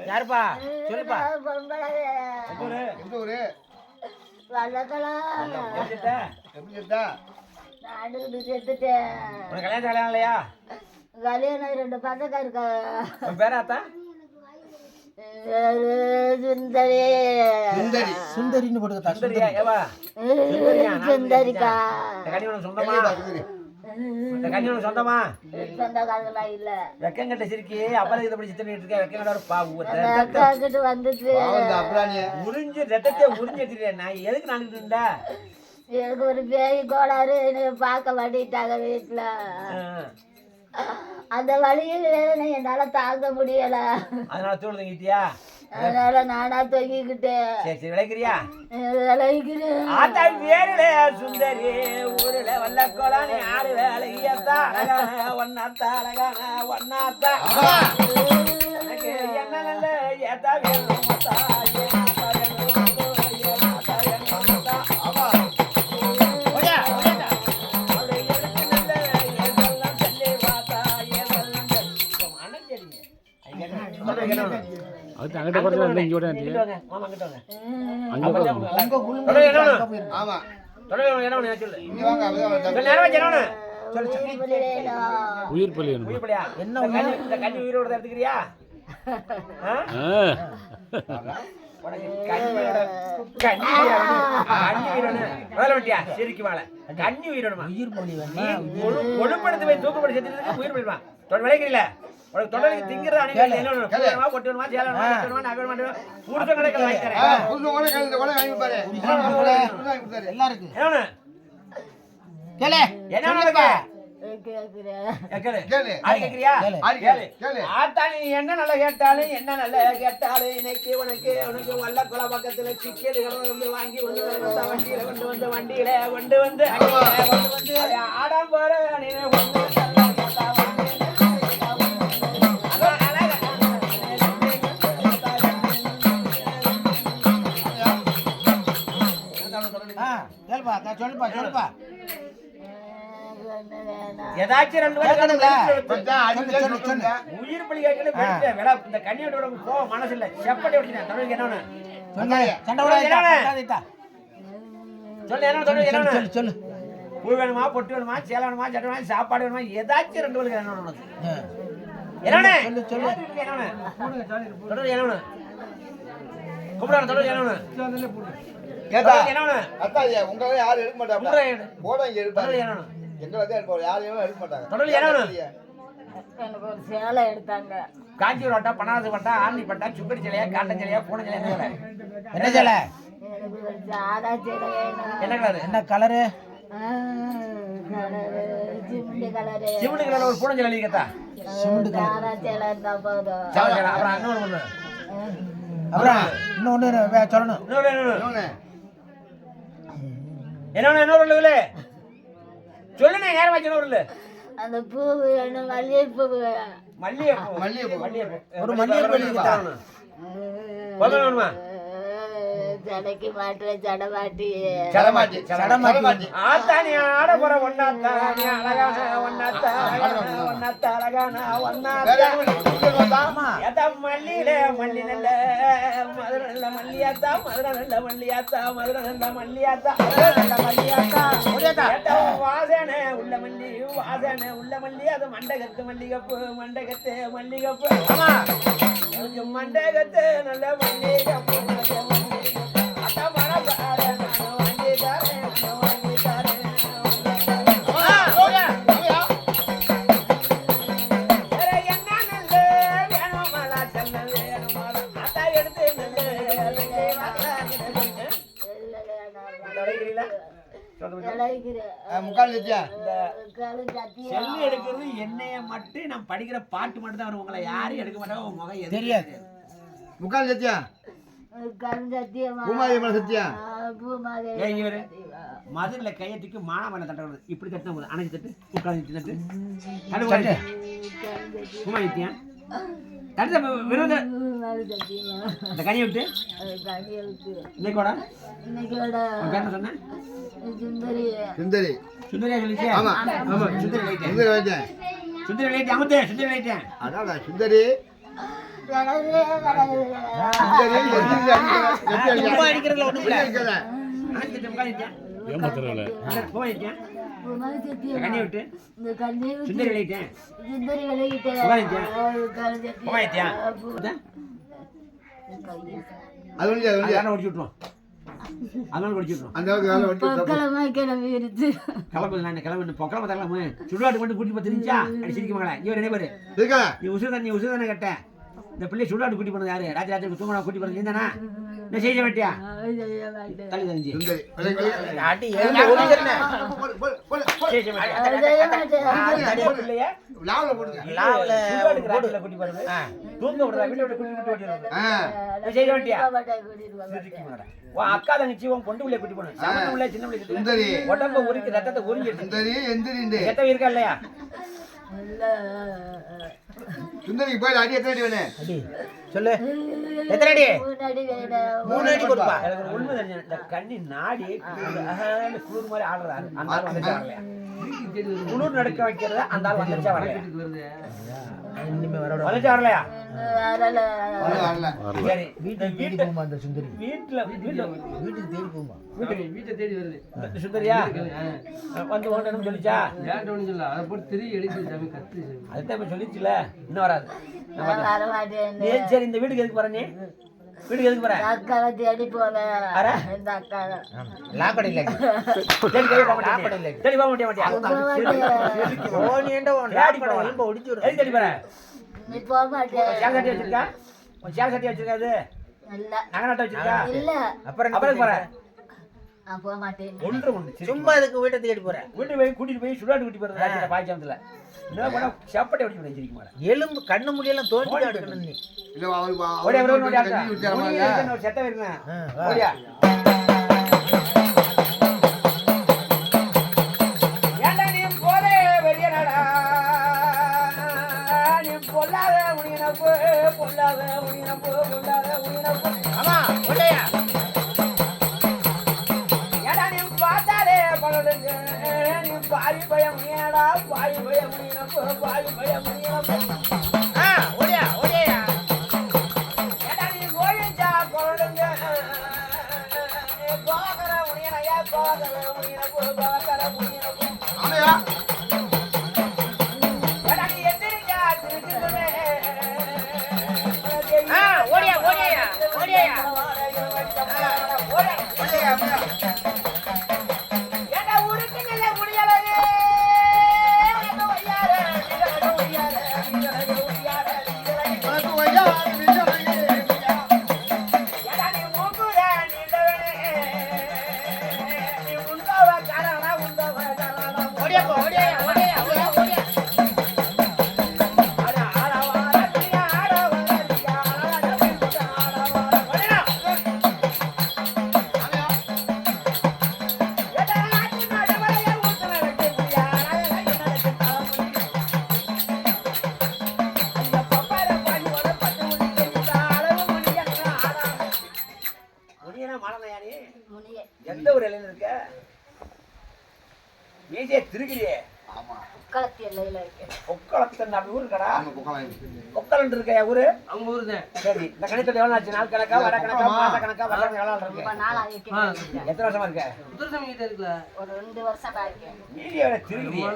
யாருப்பா சொல்லுப்பா. எந்த ஊரு? எப்படி இருந்தா? செத்துட்டேன். உனக்கு கல்யாணம் இல்லையா? கல்யாணம் 2 பசங்க இருக்கா. உன் பேரா அத்தா? சுந்தரி. சுந்தரின்னு போட்டுக்கா. சுந்தரியா? ஏவா சுந்தரிக்கா. இந்த கனி உனக்கு சொந்தமா? இந்த கனி உனக்கு சொந்தமா? சொந்தக்காரங்களா இல்ல. வெக்கங்கட்ட சிரிக்கி அப்புறம் இதை படி சித்தனை இருக்க வெக்கங்கட ஒரு பாவு அக்கா கிட்ட வந்துச்சு. உறிஞ்சு ரத்தத்தை உறிஞ்சு எடுத்துட்டேன். நான் எதுக்கு நினைக்கிட்டு இருந்தா? எனக்கு ஒரு பேய் கோளாறு என்னை பார்க்க மாட்டேட்டாங்க வீட்டுல. அந்த வழியில் வேதனை என்னால தாங்க முடியல. அதனால தூள் தங்கிட்டியா? அதனால நானா தொங்கிக்கிட்டேன். சரி சரி விளைக்கிறியா? விளைக்கிறேன். ஆத்தா வேறுல சுந்தரி ஊருல வல்ல கோலானி ஆறு வேலையத்தா அழகான ஒன்னாத்தா அழகான ஒன்னாத்தா எனக்கு என்ன நல்ல ஏத்தா வேணும் அது அங்கிட்ட போறது இங்க ஓட அங்க ஆமா உயிர் பலி என்ன கண்ணி உயிரோட எடுத்துக்கிறியா? கண்ணி உயிரோடுமா? கொழுப்படுத்து போய் தூக்கப்படுத்தி செத்துறதுக்கு உயிர் போயிடுவான். விளைக்கிறீங்கள தொடர்ந்து திங்கிற அணிகள் கொட்டுமா சேலமா நகரமா புருஷன் கடைகள் வாங்கி தரேன். எல்லாருக்கும் என்ன கேளு. என்ன நல்லா கேட்டாலும் என்ன நல்லா கேட்டாலும் இன்னைக்கு உனக்கு உனக்கு வல்ல குல பக்கத்துல சிக்கல் வந்து வாங்கி வண்டியில கொண்டு வந்து ஆடம் போற சொல்லுப்பா. ஏதாச்சும் 2 உயிர் பலி கேட்கல இந்த கண்ணியோட போக மனசு இல்ல செப்படி ஓடிச்சேன். தமிழுக்கு என்னன்னு சொல்லு. பூ வேணுமா, பொட்டு வேணுமா, சேலை வேணுமா, சட்டை வேணுமா, சாப்பாடு வேணுமா, ஏதாச்சும் 2 பேருக்கு என்ன உனக்கு என்னன்னு சொல்லு. என்னன்னு என்னன்னு கூப்பிடான தொடர் என்னன்னு கேட்டா என்னன்னு அக்கா உங்க யாரும் எடுக்க மாட்டாங்க. போட இங்க எடுப்பாங்க. என்னன்னு எங்களை தான் எடுப்பாங்க. யாரையும் எடுக்க மாட்டாங்க. தொடர் என்னன்னு எனக்கு ஒரு சேலை எடுத்தாங்க. காஞ்சிபுரம் பட்டா, பனாரஸ் பட்டா, ஆரணி பட்டா, சுக்கடி சேலையா, காட்டன் சேலையா, பூனை சேலையா? என்ன சேலை? எனக்கு ஒரு சாதா சேலை வேணும். என்ன கலரு? என்ன colour? Cement colour. Cement colour ஒரு பூனை சேலை கேட்டா சாதா சேலை இருந்தா போதும். அப்புறம் இன்னொன்று ஒண்ணு அப்புறம் இன்னொன்னு சொல்லணும். என்ன சொல்லுண்ணே நேரம் வச்சு அந்த பூ வேணும். மல்லிகைப்பூ. மல்லிகைப்பூ ஒரு மல்லிகைப்பூ வேணுமா? ஜடைக்கு மாட்டுவேன் ஜடை மாட்டி சடமாட்டி சடமாட்டி ஆத்தானி ஆட போற ஒன்னாத்தானி அழகான ஒன்னாத்தா ஒன்னாத்தா அழகான ஒன்னாத்தா மல்லியில மல்லி நல்ல மதுரை நல்ல மல்லியாத்தா மதுரை நல்ல மல்லியாத்தா மதுரை நல்ல மல்லியாத்தா நல்ல மல்லியாத்தா வாசனை உள்ள மல்லி வாசனை உள்ள மல்லி அது மண்டகத்து மல்லிகப்பு மண்டகத்து மல்லிகப்பு ஆமா மண்டகத்து நல்ல மல்லிகப்பு அத்தா மரம் வாங்கி தரேன் வாங்கி தரேன் முக்கால் லட்சியா செல்லு எடுக்கிறது என்னைய மட்டும் நான் படிக்கிற பாட்டு மட்டும் தான் வரும் உங்களை யாரும் எடுக்க மாட்டாங்க உங்க முகம் எதுவும் தெரியாது. முக்கால் லட்சியா பூமாரி மேல சத்தியா ஏன் இவரு மதுரில கையத்துக்கு மானாமலை தட்ட வருது இப்படி தட்டினா போதும் அணைச்சி தட்டு உட்காந்து தட்டு கடுவாடி குமாரித்தியா தட்டு விருது இந்த கனியை விட்டு இன்னைக்கோட என்ன சொன்னேன் சுந்தரி சுந்தரியா சொல்லிச்சு ஆமா ஆமா சுந்தரி லைட்டேன் சுந்தரி வைத்தேன் சுந்தரி லைட் அமுத்து சுந்தரி லைட்டேன் அதான் சுந்தரி சும்மா அடிக்கிறதுல ஒண்ணும் இல்ல. அணைச்சி உட்காந்துட்டேன் ஏமாத்துறல குமாரித்தியா கனியை விட்டு இந்த கண்ணி சுந்தரி லைட்டேன் சுந்தரி விலகிட்டே குமாரித்தியா அது ஒண்ணு அது ஒண்ணு அதெல்லாம் ஒடிச்சு விட்டுருவோம் அதெல்லாம் ஒடிச்சு விட்டுருவோம் அந்த அளவுக்கு வேலை ஒட்டி பக்கலமா கிளம்பி இருச்சு கிளம்பு நான் கிளம்பு பொக்கிழமை தரலாமு சுடுகாட்டு மட்டும் கூட்டி போய் தெரிஞ்சா அடி சிரிக்க மகளே இவர் என்ன பேரு இருக்கா நீ உசுறு தானே கேட்ட இந்த பிள்ளை சுடுகாட்டு கூட்டி போனது யாரு ராஜராஜனுக்கு தூங்கணா கூட்டி போனது நீ தானா என்ன செய்ய மாட்டியா தள்ளி தெரிஞ்சு சுந்தரி அடி எழுந்து ஓடிக்கிறேன். செய்ய மாட்டியா பிள்ளைய லாவல போடுங்க லாவுல சுடுகாட்டுக்கு ராத்திரில கூட்டி போறது தூங்க விடுறா வீட்டை விட்டு கூட்டி ஓடிடுறது செய்ய மாட்டியா உன் அக்கா தங்கச்சி உன் பொண்டு பிள்ளைய கூட்டி போகணும் சமண பிள்ளை சின்ன பிள்ளை சுந்தரி உடம்ப உரிக்கு ரத்தத்தை உறிஞ்சி எடுத்து சுந்தரி எந்திரிண்டு எத்தனை இருக்கா இல்லையா சுந்தரிக்கு போய் அடி எத்தனை அடி வேணும் அடி சொல்லு எத்தனை அடி 3 அடி கொடுப்பா. எனக்கு ஒரு உண்மை தெரிஞ்சு இந்த கண்ணி நாடி குளிர் மாதிரி ஆடுறாரு அந்த ஆள் வந்துச்சா வரலையா குளிர் நடக்க வைக்கிறது அந்த ஆள் வந்துச்சா வரலையா இனிமே வர விட வந்துச்சா வரலையா வரல சரி வீட்டுக்கு தேடி போகுமா அந்த சுந்தரி? வீட்டுக்கு தேடி போகுமா? வீட்டை தேடி வருது இந்த சுந்தரியா வந்து ஓட்டணும்னு சொல்லிச்சா ஏன் ஒண்ணு சொல்ல அதை போட்டு திரி எடுக்குது சாமி கத்து சாமி அதுதான் இப்ப சொல்லிச்சுல இன்னும் வராது நான் பார்த்தேன். வரமாட்டேன் நீ சரி இந்த வீட்டுக்கு எதுக்கு போற நீ வீட்டுக்கு எதுக்கு போற அக்காவை தேடி போவேன் அரை? இந்த அக்காவை லாக்கடை இல்லை. சரி போக மாட்டியா சரி போக மாட்டியா ஓனியண்ட உன் லாக்கடை எலும்ப ஒடிச்சு விடு. எதுக்கு தேடி போற நீ போக மாட்டேன் சேல் சட்டி வச்சிருக்கா உன் சேல் சட்டி வச்சிருக்காது இல்ல நகநாட்டை வச்சிருக்கா இல்ல அப்புறம் என்ன அப்புறம் போற நான் போக மாட்டேன் ஒன்று சும்மா இதுக்கு வீட்டை தேடி போறேன். வீட்டு போய் கூட்டிட்டு போய் சுடாட்டு கூட்டி போறது ராத்திரி பாய்ச்சாமத்துல என்ன பண்ண செப்பட்டை அடிச்சு விட சிரிக்க மாட்டேன் எலும்பு கண்ணு முடியெல்லாம் தோண்டி எடுக்கணும் நீ. இல்ல அவருக்கு ஓடியா அவருக்கு ஓடியா கஞ்சி விட்டாரமா ஒரு செட்டை வருங்க வா. ஓடியா ஏண்டா நீ போதே வெறியனடா நீ பொல்லாத உனினப்பு பொல்லாத உனினப்பு பொல்லாத உனினப்பு ஆமா ஓடையா ஏடா நீ பார்த்தாலே பலடுங்க நீ பாய் பயம் ஏடா பாய் பயம் உனினப்பு பாய் பயம் உனினப்பு ஓடையா ஓடையா ஏடா நீ கோயிச்சா பலடுங்க கோகர உனினையா கோகர உனினப்பு கோகர உனினப்பு ஆமையா ஏடா நீ எந்திரிக்கா திருக்குமே ஓடையா ஓடையா ஓடையா ஓடியா ஆமையா ஏடா உருக்கு நல்ல முடியலவே உனக்கு வையாரே நீங்க வையாரே நீங்க வையாரே உனக்கு வையா விஜய் ஏடா நீ மூக்குடா நீடவே நீ உண்டவ காரணா உண்டவ காரணா ஓடையா ஓடையா மீசையை திருக்கிறியே ஆமா உட்காலத்தி எல்லையில இருக்கு. பொக்களத்து நம்ம ஊரு கடா ஆமா புக்கலாம் பொக்களம் இருக்க ஊரு அவங்க ஊர் தான். சரி இந்த கணிதத்துல எவ்வளவு ஆச்சு? நாள் கணக்கா வர கணக்கா மாச கணக்கா வருஷ கணக்கா எவ்வளவு ரொம்ப இருக்கு? நாள் ஆகிருக்கு. எத்தனை வருஷமா இருக்க? புத்தரசாமி கிட்ட இருக்குல்ல. ஒரு 2 வருஷம் ஆகிருக்கு. மீடியாவை திருக்கிறியே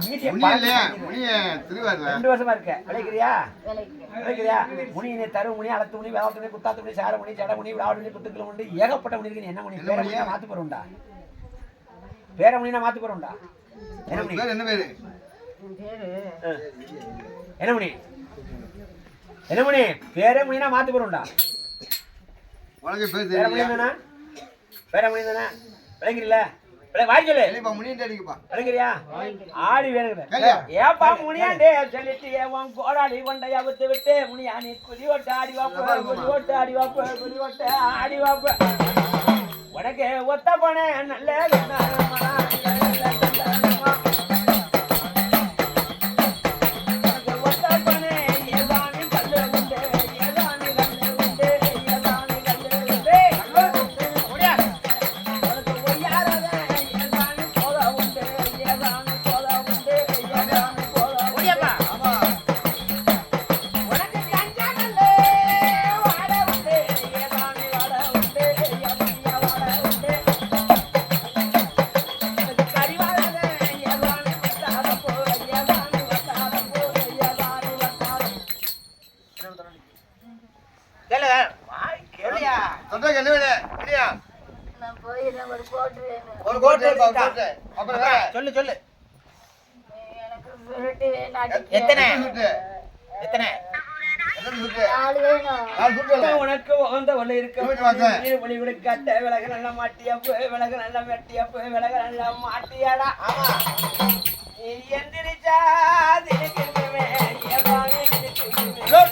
மீடியா முனி இல்லையா முனிய திருவாரூர் 2 வருஷமா இருக்க. விளைக்கிறியா வேலைக்கு. விளைக்கிறியா? முனி நீ தரு முனி அளத்து முனி வேளாத்து முனி குத்தாத்து முனி சார முனி ஜட முனி விளாடு முனி குத்துக்கள் முனி ஏகப்பட்ட முனி இருக்கு. நீ என்ன முனி? பேர முனியா மாத்து போறோம்டா. பேர முனினா மாத்து போறோம்டா. என்ன முனி? பேர் என்ன பேரு என் பேரு என்ன முனி? என்ன முனி? பேர முனினா மாத்து போறோம்டா. உனக்கு பேர் பேர முனி தெரியல தானே? பேர முனி தானே? விளைக்கிறீல்ல? வாய் சொல்லு. இல்லப்பா முனின்னு அடிக்கப்பா விளைக்கிறியா? ஆடி வேணுங்க. கேளியா? ஏப்பா முனியாண்டே சொல்லிட்டு ஏன் கோடாளி கொண்டைய விட்டு விட்டு முனியா நீ குடி ஓட்டு ஆடி வாப்ப குடி ஓட்டு ஆடி வாப்ப குடி ஓட்டு ஆடி வாப்ப உனக்கு ஒத்த போனே நல்ல தொண்டைக்கு என்ன வேணும் இல்லையா நான் போயிடுறேன். ஒரு கோட்டு வேணும். ஒரு கோட் கோட் அப்புறம் வேற சொல்லு சொல்லு. எனக்கு சுருட்டு வேணும். எத்தனை சுட்டு எத்தனை? என்ன சுட்டு 4 வேணும். நான் சுட்டு உனக்கு வந்த ஒண்ணு இருக்கு போயிட்டு வாங்க. ஒளி விடுக்காட்ட விலக நல்லா மாட்டியா போய் விலக நல்லா வெட்டியா போய் விலக நல்லா மாட்டியாடா. ஆமா நீ எந்திரிச்சா தினக்கிழமை எவாவே தினக்கிழமை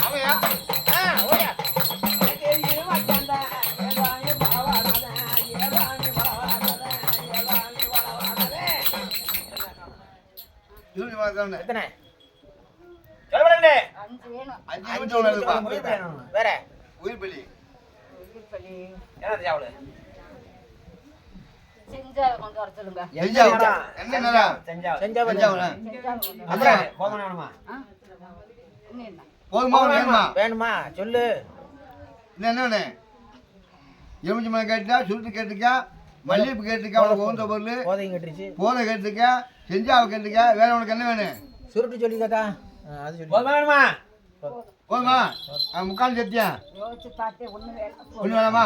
ஆமையா ஓடியா. எனக்கு இருவாச்சாண்டா எவாவே பரவாடாதே எவாவே பரவாடாதே எவாவே பரவாடாதே. யூனி வாங்க எத்தனை? சொல்லப்படுங்க 5 வேணும். 5 நிமிஷம் ஒண்ணு இருக்குப்பா வேற உயிர் பலி உயிர்பலி. என்ன சாவல செஞ்சாவை கொண்டு வர சொல்லுங்க. செஞ்சாவா என்ன நேரம் செஞ்சாவல செஞ்சாவா? செஞ்சாவா செஞ்சாவை கொண்டு வர. அப்புறம் போகணும் வேணுமா? ஆ? இன்னும் என்ன? போதுமா வேணுமா வேணுமா சொல்லு. இன்னும் என்ன வேணும் எலுமிச்சி மலை கேட்டுக்கா சுருட்டு கேட்டுக்கா மல்லிகைப்பூ கேட்டுக்கா உனக்கு உகந்த பொருள் போதையும் கட்டுருச்சு. போதை கேட்டுக்கா செஞ்சாவை கேட்டுக்கா வேற உனக்கு என்ன வேணும் சுருட்டு சொல்லிக்காக்கா. அது சொல்லி போதுமா வேணுமா? போதுமா முக்கால் சத்தியா யோசிச்சு பார்த்தே ஒண்ணு வேணும். ஒண்ணு வேணாமா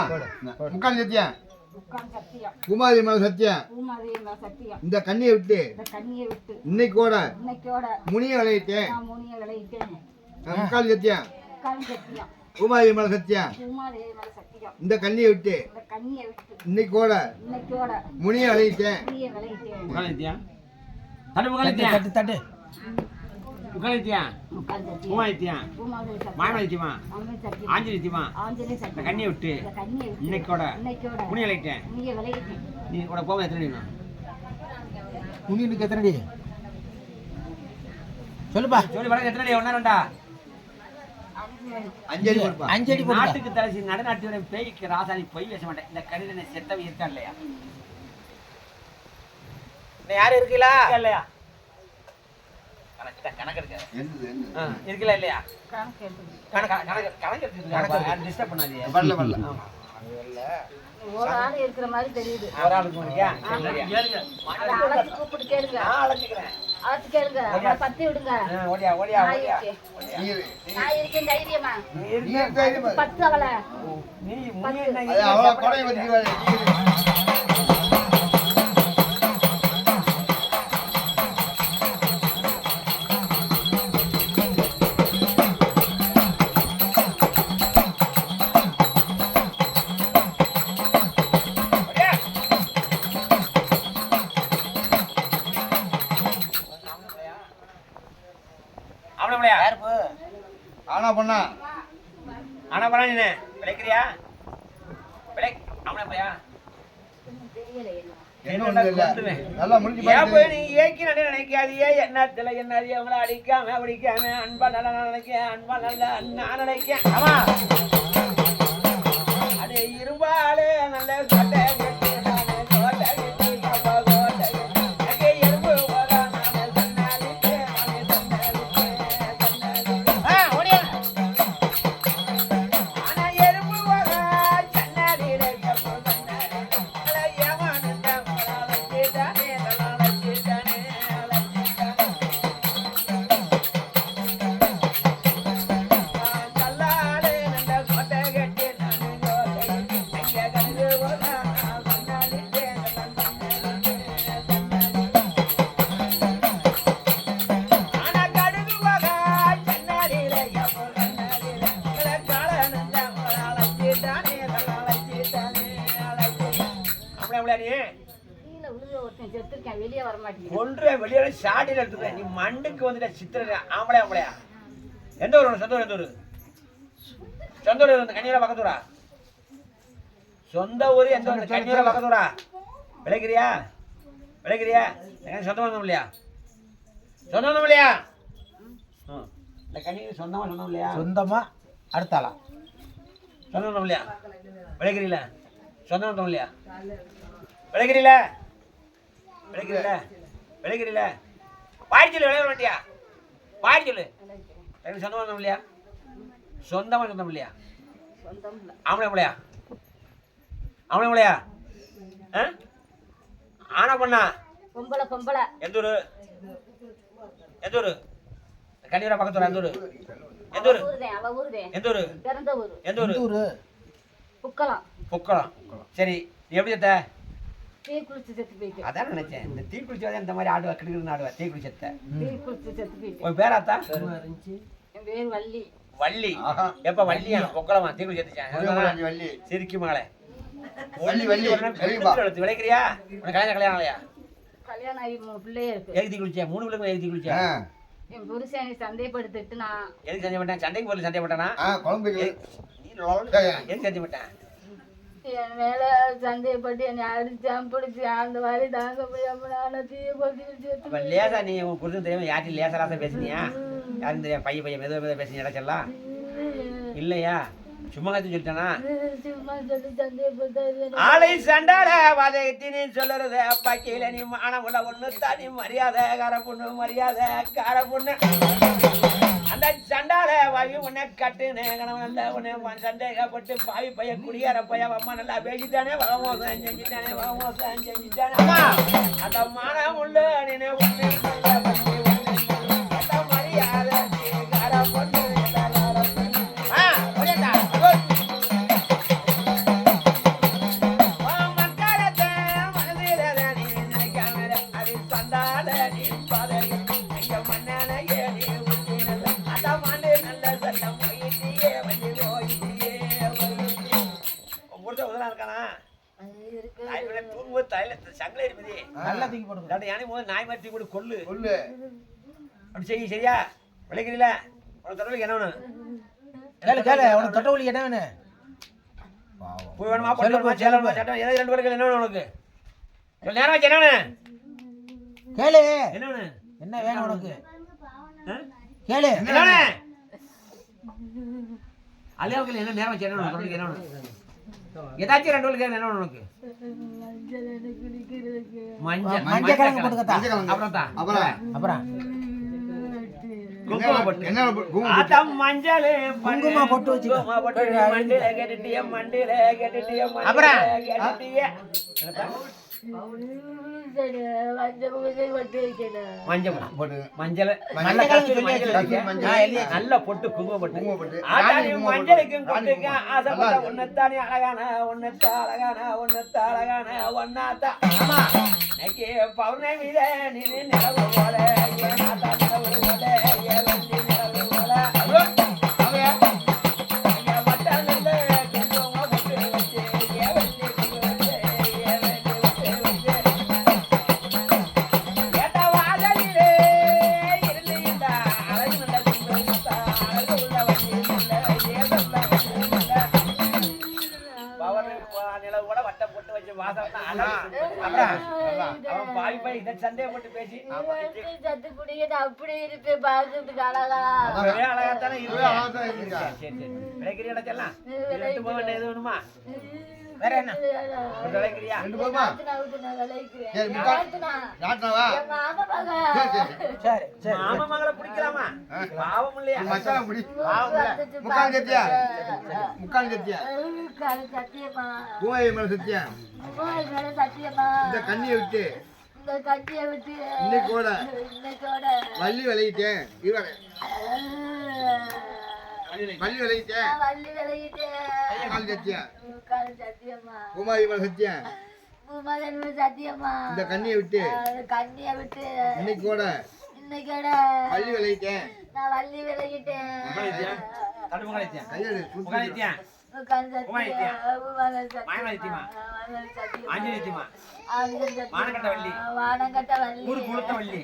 முக்கால் சத்தியா உட்கார்ந்து சத்தியம். குமாரி மலை சத்தியம் பூமாதேவி சத்தியம். இந்த கண்ணியை விட்டு இந்த கண்ணியை விட்டு இன்னைக்கோட இன்னைக்கோட முனியை விளையிட்டேன் நான் முனிய விளையிட்டேன். முக்கால் சத்தியம் உட்கார்ந்து சத்தியம். குமாரி மலை சத்தியம் பூமாதேவி மேல சத்தியம். இந்த கண்ணியை விட்டு இந்த கண்ணியை விட்டு இன்னைக்கோட இன்னைக்கோட முனியை விளையிட்டேன் முனிய விளையிட்டேன். முகாலித்தியா தட்டு தட்டு முகாலித்தியா தட்டு தட்டு. முகாலித்தியா உட்கார்ந்து சத்தியம். மூவாயித்தியா பூமாதேவி சத்தியம். மாயவத்தியமா அம்மை சத்தியம். ஆஞ்சலித்தியமா ஆஞ்சநேய இந்த சத்தியம். கண்ணியை விட்டு இந்த கண்ணியை விட்டு இன்னைக்கோட இன்னைக்கோட முனி அழைட்டேன். முனிய விளையிட்டேன். நீ கூட போக எத்தனை வேணும்? முனினுக்கு எத்தனை அடி? சொல்லுப்பா. சொல்லி வழக்கு எத்தனை அடி? ஒன்னா ரெண்டா? 5 வேணும். அஞ்சலி கொடுப்பா அஞ்சு அடி போடுங்க. நாட்டுக்கு தலைசி நடுநாட்டு பேய்க்கு ராசாணி பொய் பேச மாட்டேன். இந்த கணிதனை செத்தவன் இருக்கா இல்லையா? இன்னும் யாரும் இருக்கீங்களா? இருக்கா இல்லையா? கணக்கு இருக்காது. என்னது என்ன இருக்குல்ல இல்லையா? கணக்கு எடுத்து. கணக்கு எடுத்துருக்காங்க. டிஸ்டர்ப் பண்ணாதீங்க. வரல வரல ஆமா. ஒரு ஆள் இருக்கிற மாதிரி தெரியுது. ஒரு ஆளுக்கு முடியா? சரியா? அதை அழைச்சு கூப்பிட்டு கேளுங்க. நான் அழைச்சிக்கிறேன். அழைச்சு கேளுங்க. அவனை பத்தி விடுங்க. ஓடியா ஓடியா நான் ஓடியா. இருக்கேன். நீ நான் இருக்கேன் தைரியமா. நீ நீ இருக்க. தைரியமா இரு. 10 அவளை. நீ முனி என்ன அது அவ்வளோ கொடையை வச்சுக்கிறாரு நீ இரு. அவன முடியா? யாருப்பு? ஆனா பண்ணா ஆனா பண்ணா நீ விளைக்கிறியா? விளை அவன முடியா? தெரியல என்ன. என்ன ஒண்ணு இல்ல நல்லா முடிஞ்சு ஏன் போய் பாரு நீ ஏக்கி நினைக்காதியே என்னத்துல என்னது அவளை அடிக்காம பிடிக்காம அன்பா நல்லா நினைக்க அன்பா நல்லா நான் நினைக்க ஆமா நானே இரும்பாலே நல்ல கோட்டை கட்டி நானே கோட்டை கட்டி அப்பா கோட்டை கட்டி எறும்பு போல நானே சன்னாலிட்டே நானே சன்னாலிட்டே ஓடியா ஆனா எறும்பு போல சன்னாலிலே எப்போ சன்னாலிலே ஏமாந்துட்ட வச்சிட்டானே வச்சிட்டானே நல்லாலே நல்ல கோட்டை கட்டி நானே கோட்டை கட்டி அங்கே கண்டு போல சன்னாலிட்டே ஆனா கடுகு போக சன்னாலிலே எப்போ சன்னாலிலே காலனந்த அழைச்சிட்டானே அழைச்சிட்டானே அப்படியே நீ கீழே விழுக ஒருத்தன் செத்துருக்கேன் வெளியே வர மாட்டேங்குது ஒன்று வெளியோட ஷாட்டில் எடுத்துக்கிறேன் நீ மண்டுக்கு வந்துட்ட சித்திர ஆம்பளையா எந்த ஊர் சொந்த ஊர் எந்த ஊர் சொந்த ஊர் வந்து கன்னியூரா பக்கத்தூரா சொந்த ஊர் எந்த ஊர் கன்னியூரா பக்கத்தூரா விளைக்கிறியா எனக்கு சொந்தம் வந்தோம் இல்லையா சொந்தம் வந்தோம் இல்லையா இந்த கன்னியூர் சொந்தம் இல்லையா சொந்தமா அடுத்தாளா சொந்தம் வந்தோம் இல்லையா விளைக்கிறீல சொந்தம் வந்தோம் இல்லையா விளைக்கிறீல பாடி சொல்லு விளையாட மாட்டியா பாடி சொல்லு எனக்கு சொந்தம் வந்தோம் இல்லையா சொந்தம் இல்லையா சொந்தம் இல்லை ஆம்பளை ஆம்பளையா ஆனா பண்ணா பொம்பளை எந்த ஊரு கன்னியூரா பக்கத்தூரா எந்த ஊரு ஊருதேன் அவ ஊருதேன் எந்த ஊரு பிறந்த ஊரு எந்த ஊரு புக்கலாம் சரி நீ எப்படி செத்த தீ குளிச்சு செத்து போயிட்டு அதான் நினைச்சேன் இந்த தீ குளிச்சாதான் இந்த மாதிரி ஆடுவா கிடுக்குன்னு ஆடுவா தீ குளிச்சத்த தீ குளிச்சு செத்து போயிட்டு உன் பேராத்தா என் பேர் வள்ளி வள்ளி எப்ப வள்ளியா பொக்கலமா தீ குளிச்சு செத்துச்சேன் வள்ளி சிரிக்கி மகளே வள்ளி விளைக்கிறியா உனக்கு கல்யாணம் ஆகலையா கல்யாணம் ஆகி 3 பிள்ளையே இருக்கு எழுதி குளிச்சேன் 3 பிள்ளைங்க எழுதி குளிச்சேன் என் புருஷனை சந்தேகப்படுத்திட்டு நான் எதுக்கு சண்டை போட்டேன் சண்டைக்கு போல சண்டை போட்டானா குழம்பு எதுக்கு சண்டை போட்டேன் என் மேல சந்தேகப்பட்டு என்னை அடிச்சான் பிடிச்சான் அந்த மாதிரி தாங்க முடியாம நானும் தீய கொண்டு அப்ப லேசா நீ உன் புரிஞ்சு தெரியாம யார்ட்டையும் லேசா பேசுனியா யாரும் தெரியும் பையன் மெதுவாக பேசுனியா சொல்லலாம் இல்லையா சும்மா கத்து சொல்லிட்டானா சும்மா சொல்லி சந்தேகப்பட்டாரு ஆளை சண்டால வதத்தின்னு சொல்லுறது அப்பா கீழே நீ மானமுள்ள ஒண்ணு தனி மரியாதை கார பொண்ணு அந்த சண்டால வாவி உன்னை கட்டுனே கணவன் உன்னை சந்தேகப்பட்டு பாவி பையன் குடியார பையன் அம்மா நல்லா பேசிட்டானே வகமோசம் செஞ்சுட்டானே அம்மா அந்த மானமுள்ள நீ ஒண்ணு அந்த மரியாதை கார பொண்ணு நல்லா தூக்கி போடுங்க யானை போது நாய் மாதிரி தூக்கி கொள்ளு அப்படி செய்ய சரியா விளைக்கிறீல உனக்கு தொடர்புக்கு என்ன வேணும் கேளு உனக்கு தொட்டவழி என்ன வேணும் போய் வேணுமா பொண்ணு வேணுமா சேலை வேணுமா சட்டம் ஏதாவது 2 பேருக்கு என்ன வேணும் உனக்கு நேரம் வச்சு என்ன வேணும் கேளு என்ன வேணும் என்ன வேணும் உனக்கு கேளு என்ன வேணும் அலியாவுக்கு என்ன நேரம் வச்சு என்ன வேணும் தொடர்புக்கு என்ன வேணும் ஏதாச்சும் 2 பேருக்கு என்ன வேணும் உனக்கு மஞ்சள் கிழங்கு போட்டுக்கத்தா அப்புறம் குங்குமம் போட்டு வச்சுக்கோ மண்டில கட்டிட்டிய அப்புறம் நல்ல பொட்டு குங்குமம் போட்டு மஞ்சளுக்கும் ஆசைப்பட்ட ஒன்னத்தானே அழகான ஒன்னாத்தா பௌர்ணமியில நீ நிலவு போல பாய் பாய் இதை சந்தேகப்பட்டு பேசி சத்து குடிக்கிட்டு அப்படி இருப்பேன் பார்க்கறதுக்கு அழகா. ஒரே அழகாத்தானே ஒரே அழகாத்தான் இருக்கீங்க. சரி சரி விளைக்கிறியா செல்லாம் போக வேண்டிய எது வேணுமா வேற என்ன கொஞ்சம் விளைக்கிறியா 2 போதுமா? நான் விளைக்கிறேன். சரி, நாட்டினவா? என் மாமா மகன். சரி சரி மாமா மகளை பிடிக்கலாமா பாவம் இல்லையா மச்சான் முடி. வந்துட்டு முக்கால் சத்தியா? முக்கால் சத்தியா? சத்தியமா பூமாரி மேல சத்தியா? மேல சத்தியமா இந்த கண்ணியை விட்டு இந்த கட்டியை விட்டு இன்னைக்கோட இன்னைக்கோட வள்ளி விளையிட்டேன். இவன் வள்ளி விளையிட்டேன். நான் வள்ளி விளையிட்டேன். முக்கால் சத்தியா? முக்கால் சத்தியமா பூமாரி மேல சத்தியா? பூமகன் சத்தியமா இந்த கண்ணியை விட்டு கண்ணியை விட்டு இன்னைக்கோட இன்னைக்கோட வள்ளி விளையிட்டேன். நான் வள்ளி விளையிட்டேன். தடு முகலைத்தியா கையெழு முகலைத்தியா முக்கால் சத்தியா பூமகன் மாயமலைத்தியமா சத்தியமா ஆஞ்சலித்தியமா ஆண்கள் சத்தியமா வானங்கட்ட வள்ளி வானங்கட்ட வள்ளி ஊரு குளுத்த வள்ளி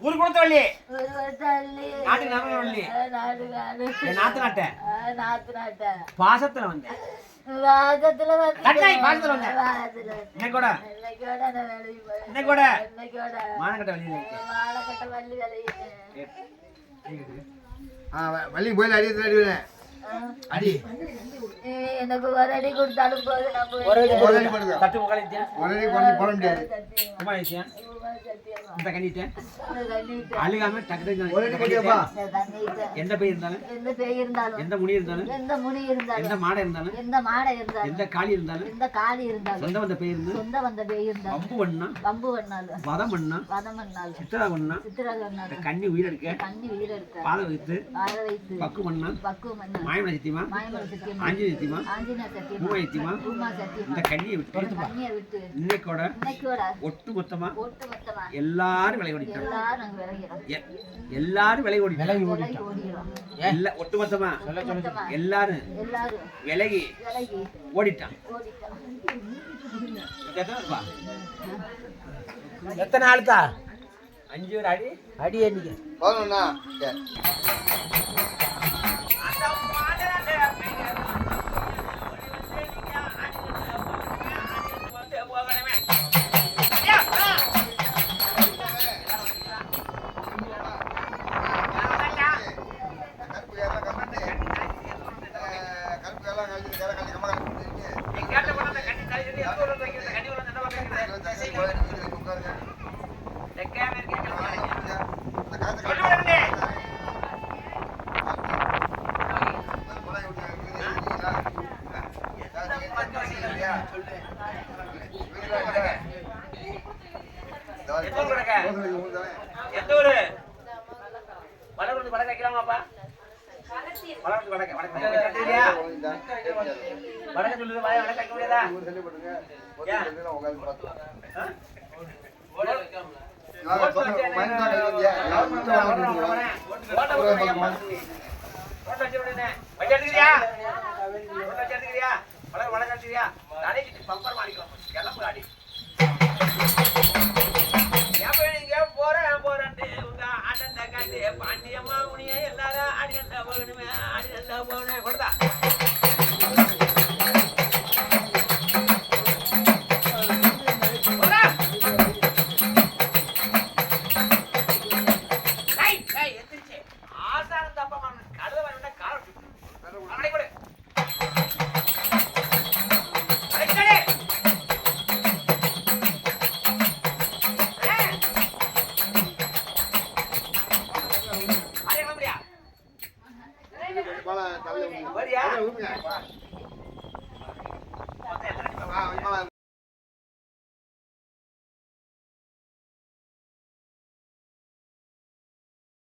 ஊரு குளுத்த வள்ளி ஒரு வள்ளி நாட்டுக்கு நகர வள்ளி நாடு நாடு என் நாத்து நாட்ட நாத்து நாட்ட பாசத்துல வந்தேன் வாசத்துல வந்து கட்டாய் பாசத்துல வந்தேன் வாசத்துல இன்னைக்கூட இன்னைக்கோட நான் வேலைக்கு போறேன். இன்னைக்கூட இன்னைக்கோட மானங்கட்ட வள்ளி வானங்கட்ட வள்ளி விளையிட்டேன். வள்ளி போயில அடி அடிவேன். அடி எனக்கு ஒரு அடி கொடுத்தாலும் போது நான் போய் ஒரு அடி போடுங்க. தட்டு முகலைத்தியா ஒரு அடி போட முடியாது. குமாரித்தியா சத்தியமா இந்த கண்ணிட்ட இந்த கண்ணிட்ட அழுகாம டக்கு ஒரு அடி கட்டியப்பா. இந்த கண்ணிட்ட எந்த பை இருந்தாலும் எந்த பேய் இருந்தாலும் எந்த முனி இருந்தாலும் எந்த முனி இருந்தாலும் எந்த மாடை இருந்தாலும் எந்த மாடை இருந்தாலும் எந்த காளி இருந்தாலும் எந்த காளி இருந்தாலும் சொந்த வந்த பேர் இருந்து சொந்த வந்த பேய் இருந்தாலும் வம்பு பண்ணா வம்பு பண்ணாலும் வதம் பண்ணா வதம் பண்ணாலும் சித்திரா பண்ணா சித்திரா பண்ணாலும் கண்ணி உயிரெடுக்க தண்ணி உயிரெடுக்க பாலை வைத்து வாழ வைத்து பக்கு பண்ணா பக்குவம் பண்ண மாயமலை சத்தியமா மாயமலை சத்தியமா ஆஞ்சலி சத்தியமா ஆஞ்சநேய சத்தியமா பூமாரி சத்தியமா பூமா சத்தியமா இந்த கண்ணியை விட்டு தண்ணியை விட்டு இன்னைக்கோட இன்னைக்கோட ஒட்டு மொத்தமா ஒட்டு மொத்தமா எல்லாரும் விலை ஓடிட்டோம் எல்லாரும் நாங்க விளையிறோம் எல்லாரும் விலை ஓடிட்டோம் விலகி ஓடிடுறோம் எல்லா ஒட்டு மொத்தமா மொத்தமா எல்லாரும் எல்லாரும் விலகி விலகி ஓடிட்டான் ஓடிட்டோம். எத்தனை இருப்பா? எத்தனை ஆளுத்தா 5 ஒரு அடி அடி எண்ணிக்க போதும்ண்ணா. சரி. கருப்பு எல்லாம் கம்பிட்டு கருப்பு எல்லாம் கழிச்சு கல்வி கம்ம எந்த ஊரு வடக்கு வடக்கு வைக்கலாமாப்பா வடக்கு வடக்கு வடக்கு வடக்கு சொல்லுது வடக்கு வைக்க முடியாதா பம்பர் மாடிக்கலாம் கிளம்பு ஆடி பாண்டியம்மா முனிய எல்லாரும் அடி நல்லா போகணுமே அடி நல்லா போகணும் கொடுத்தா ஆசாரம் தப்பா கழுத வர காலம் அவனை கொடு தலையில வரியா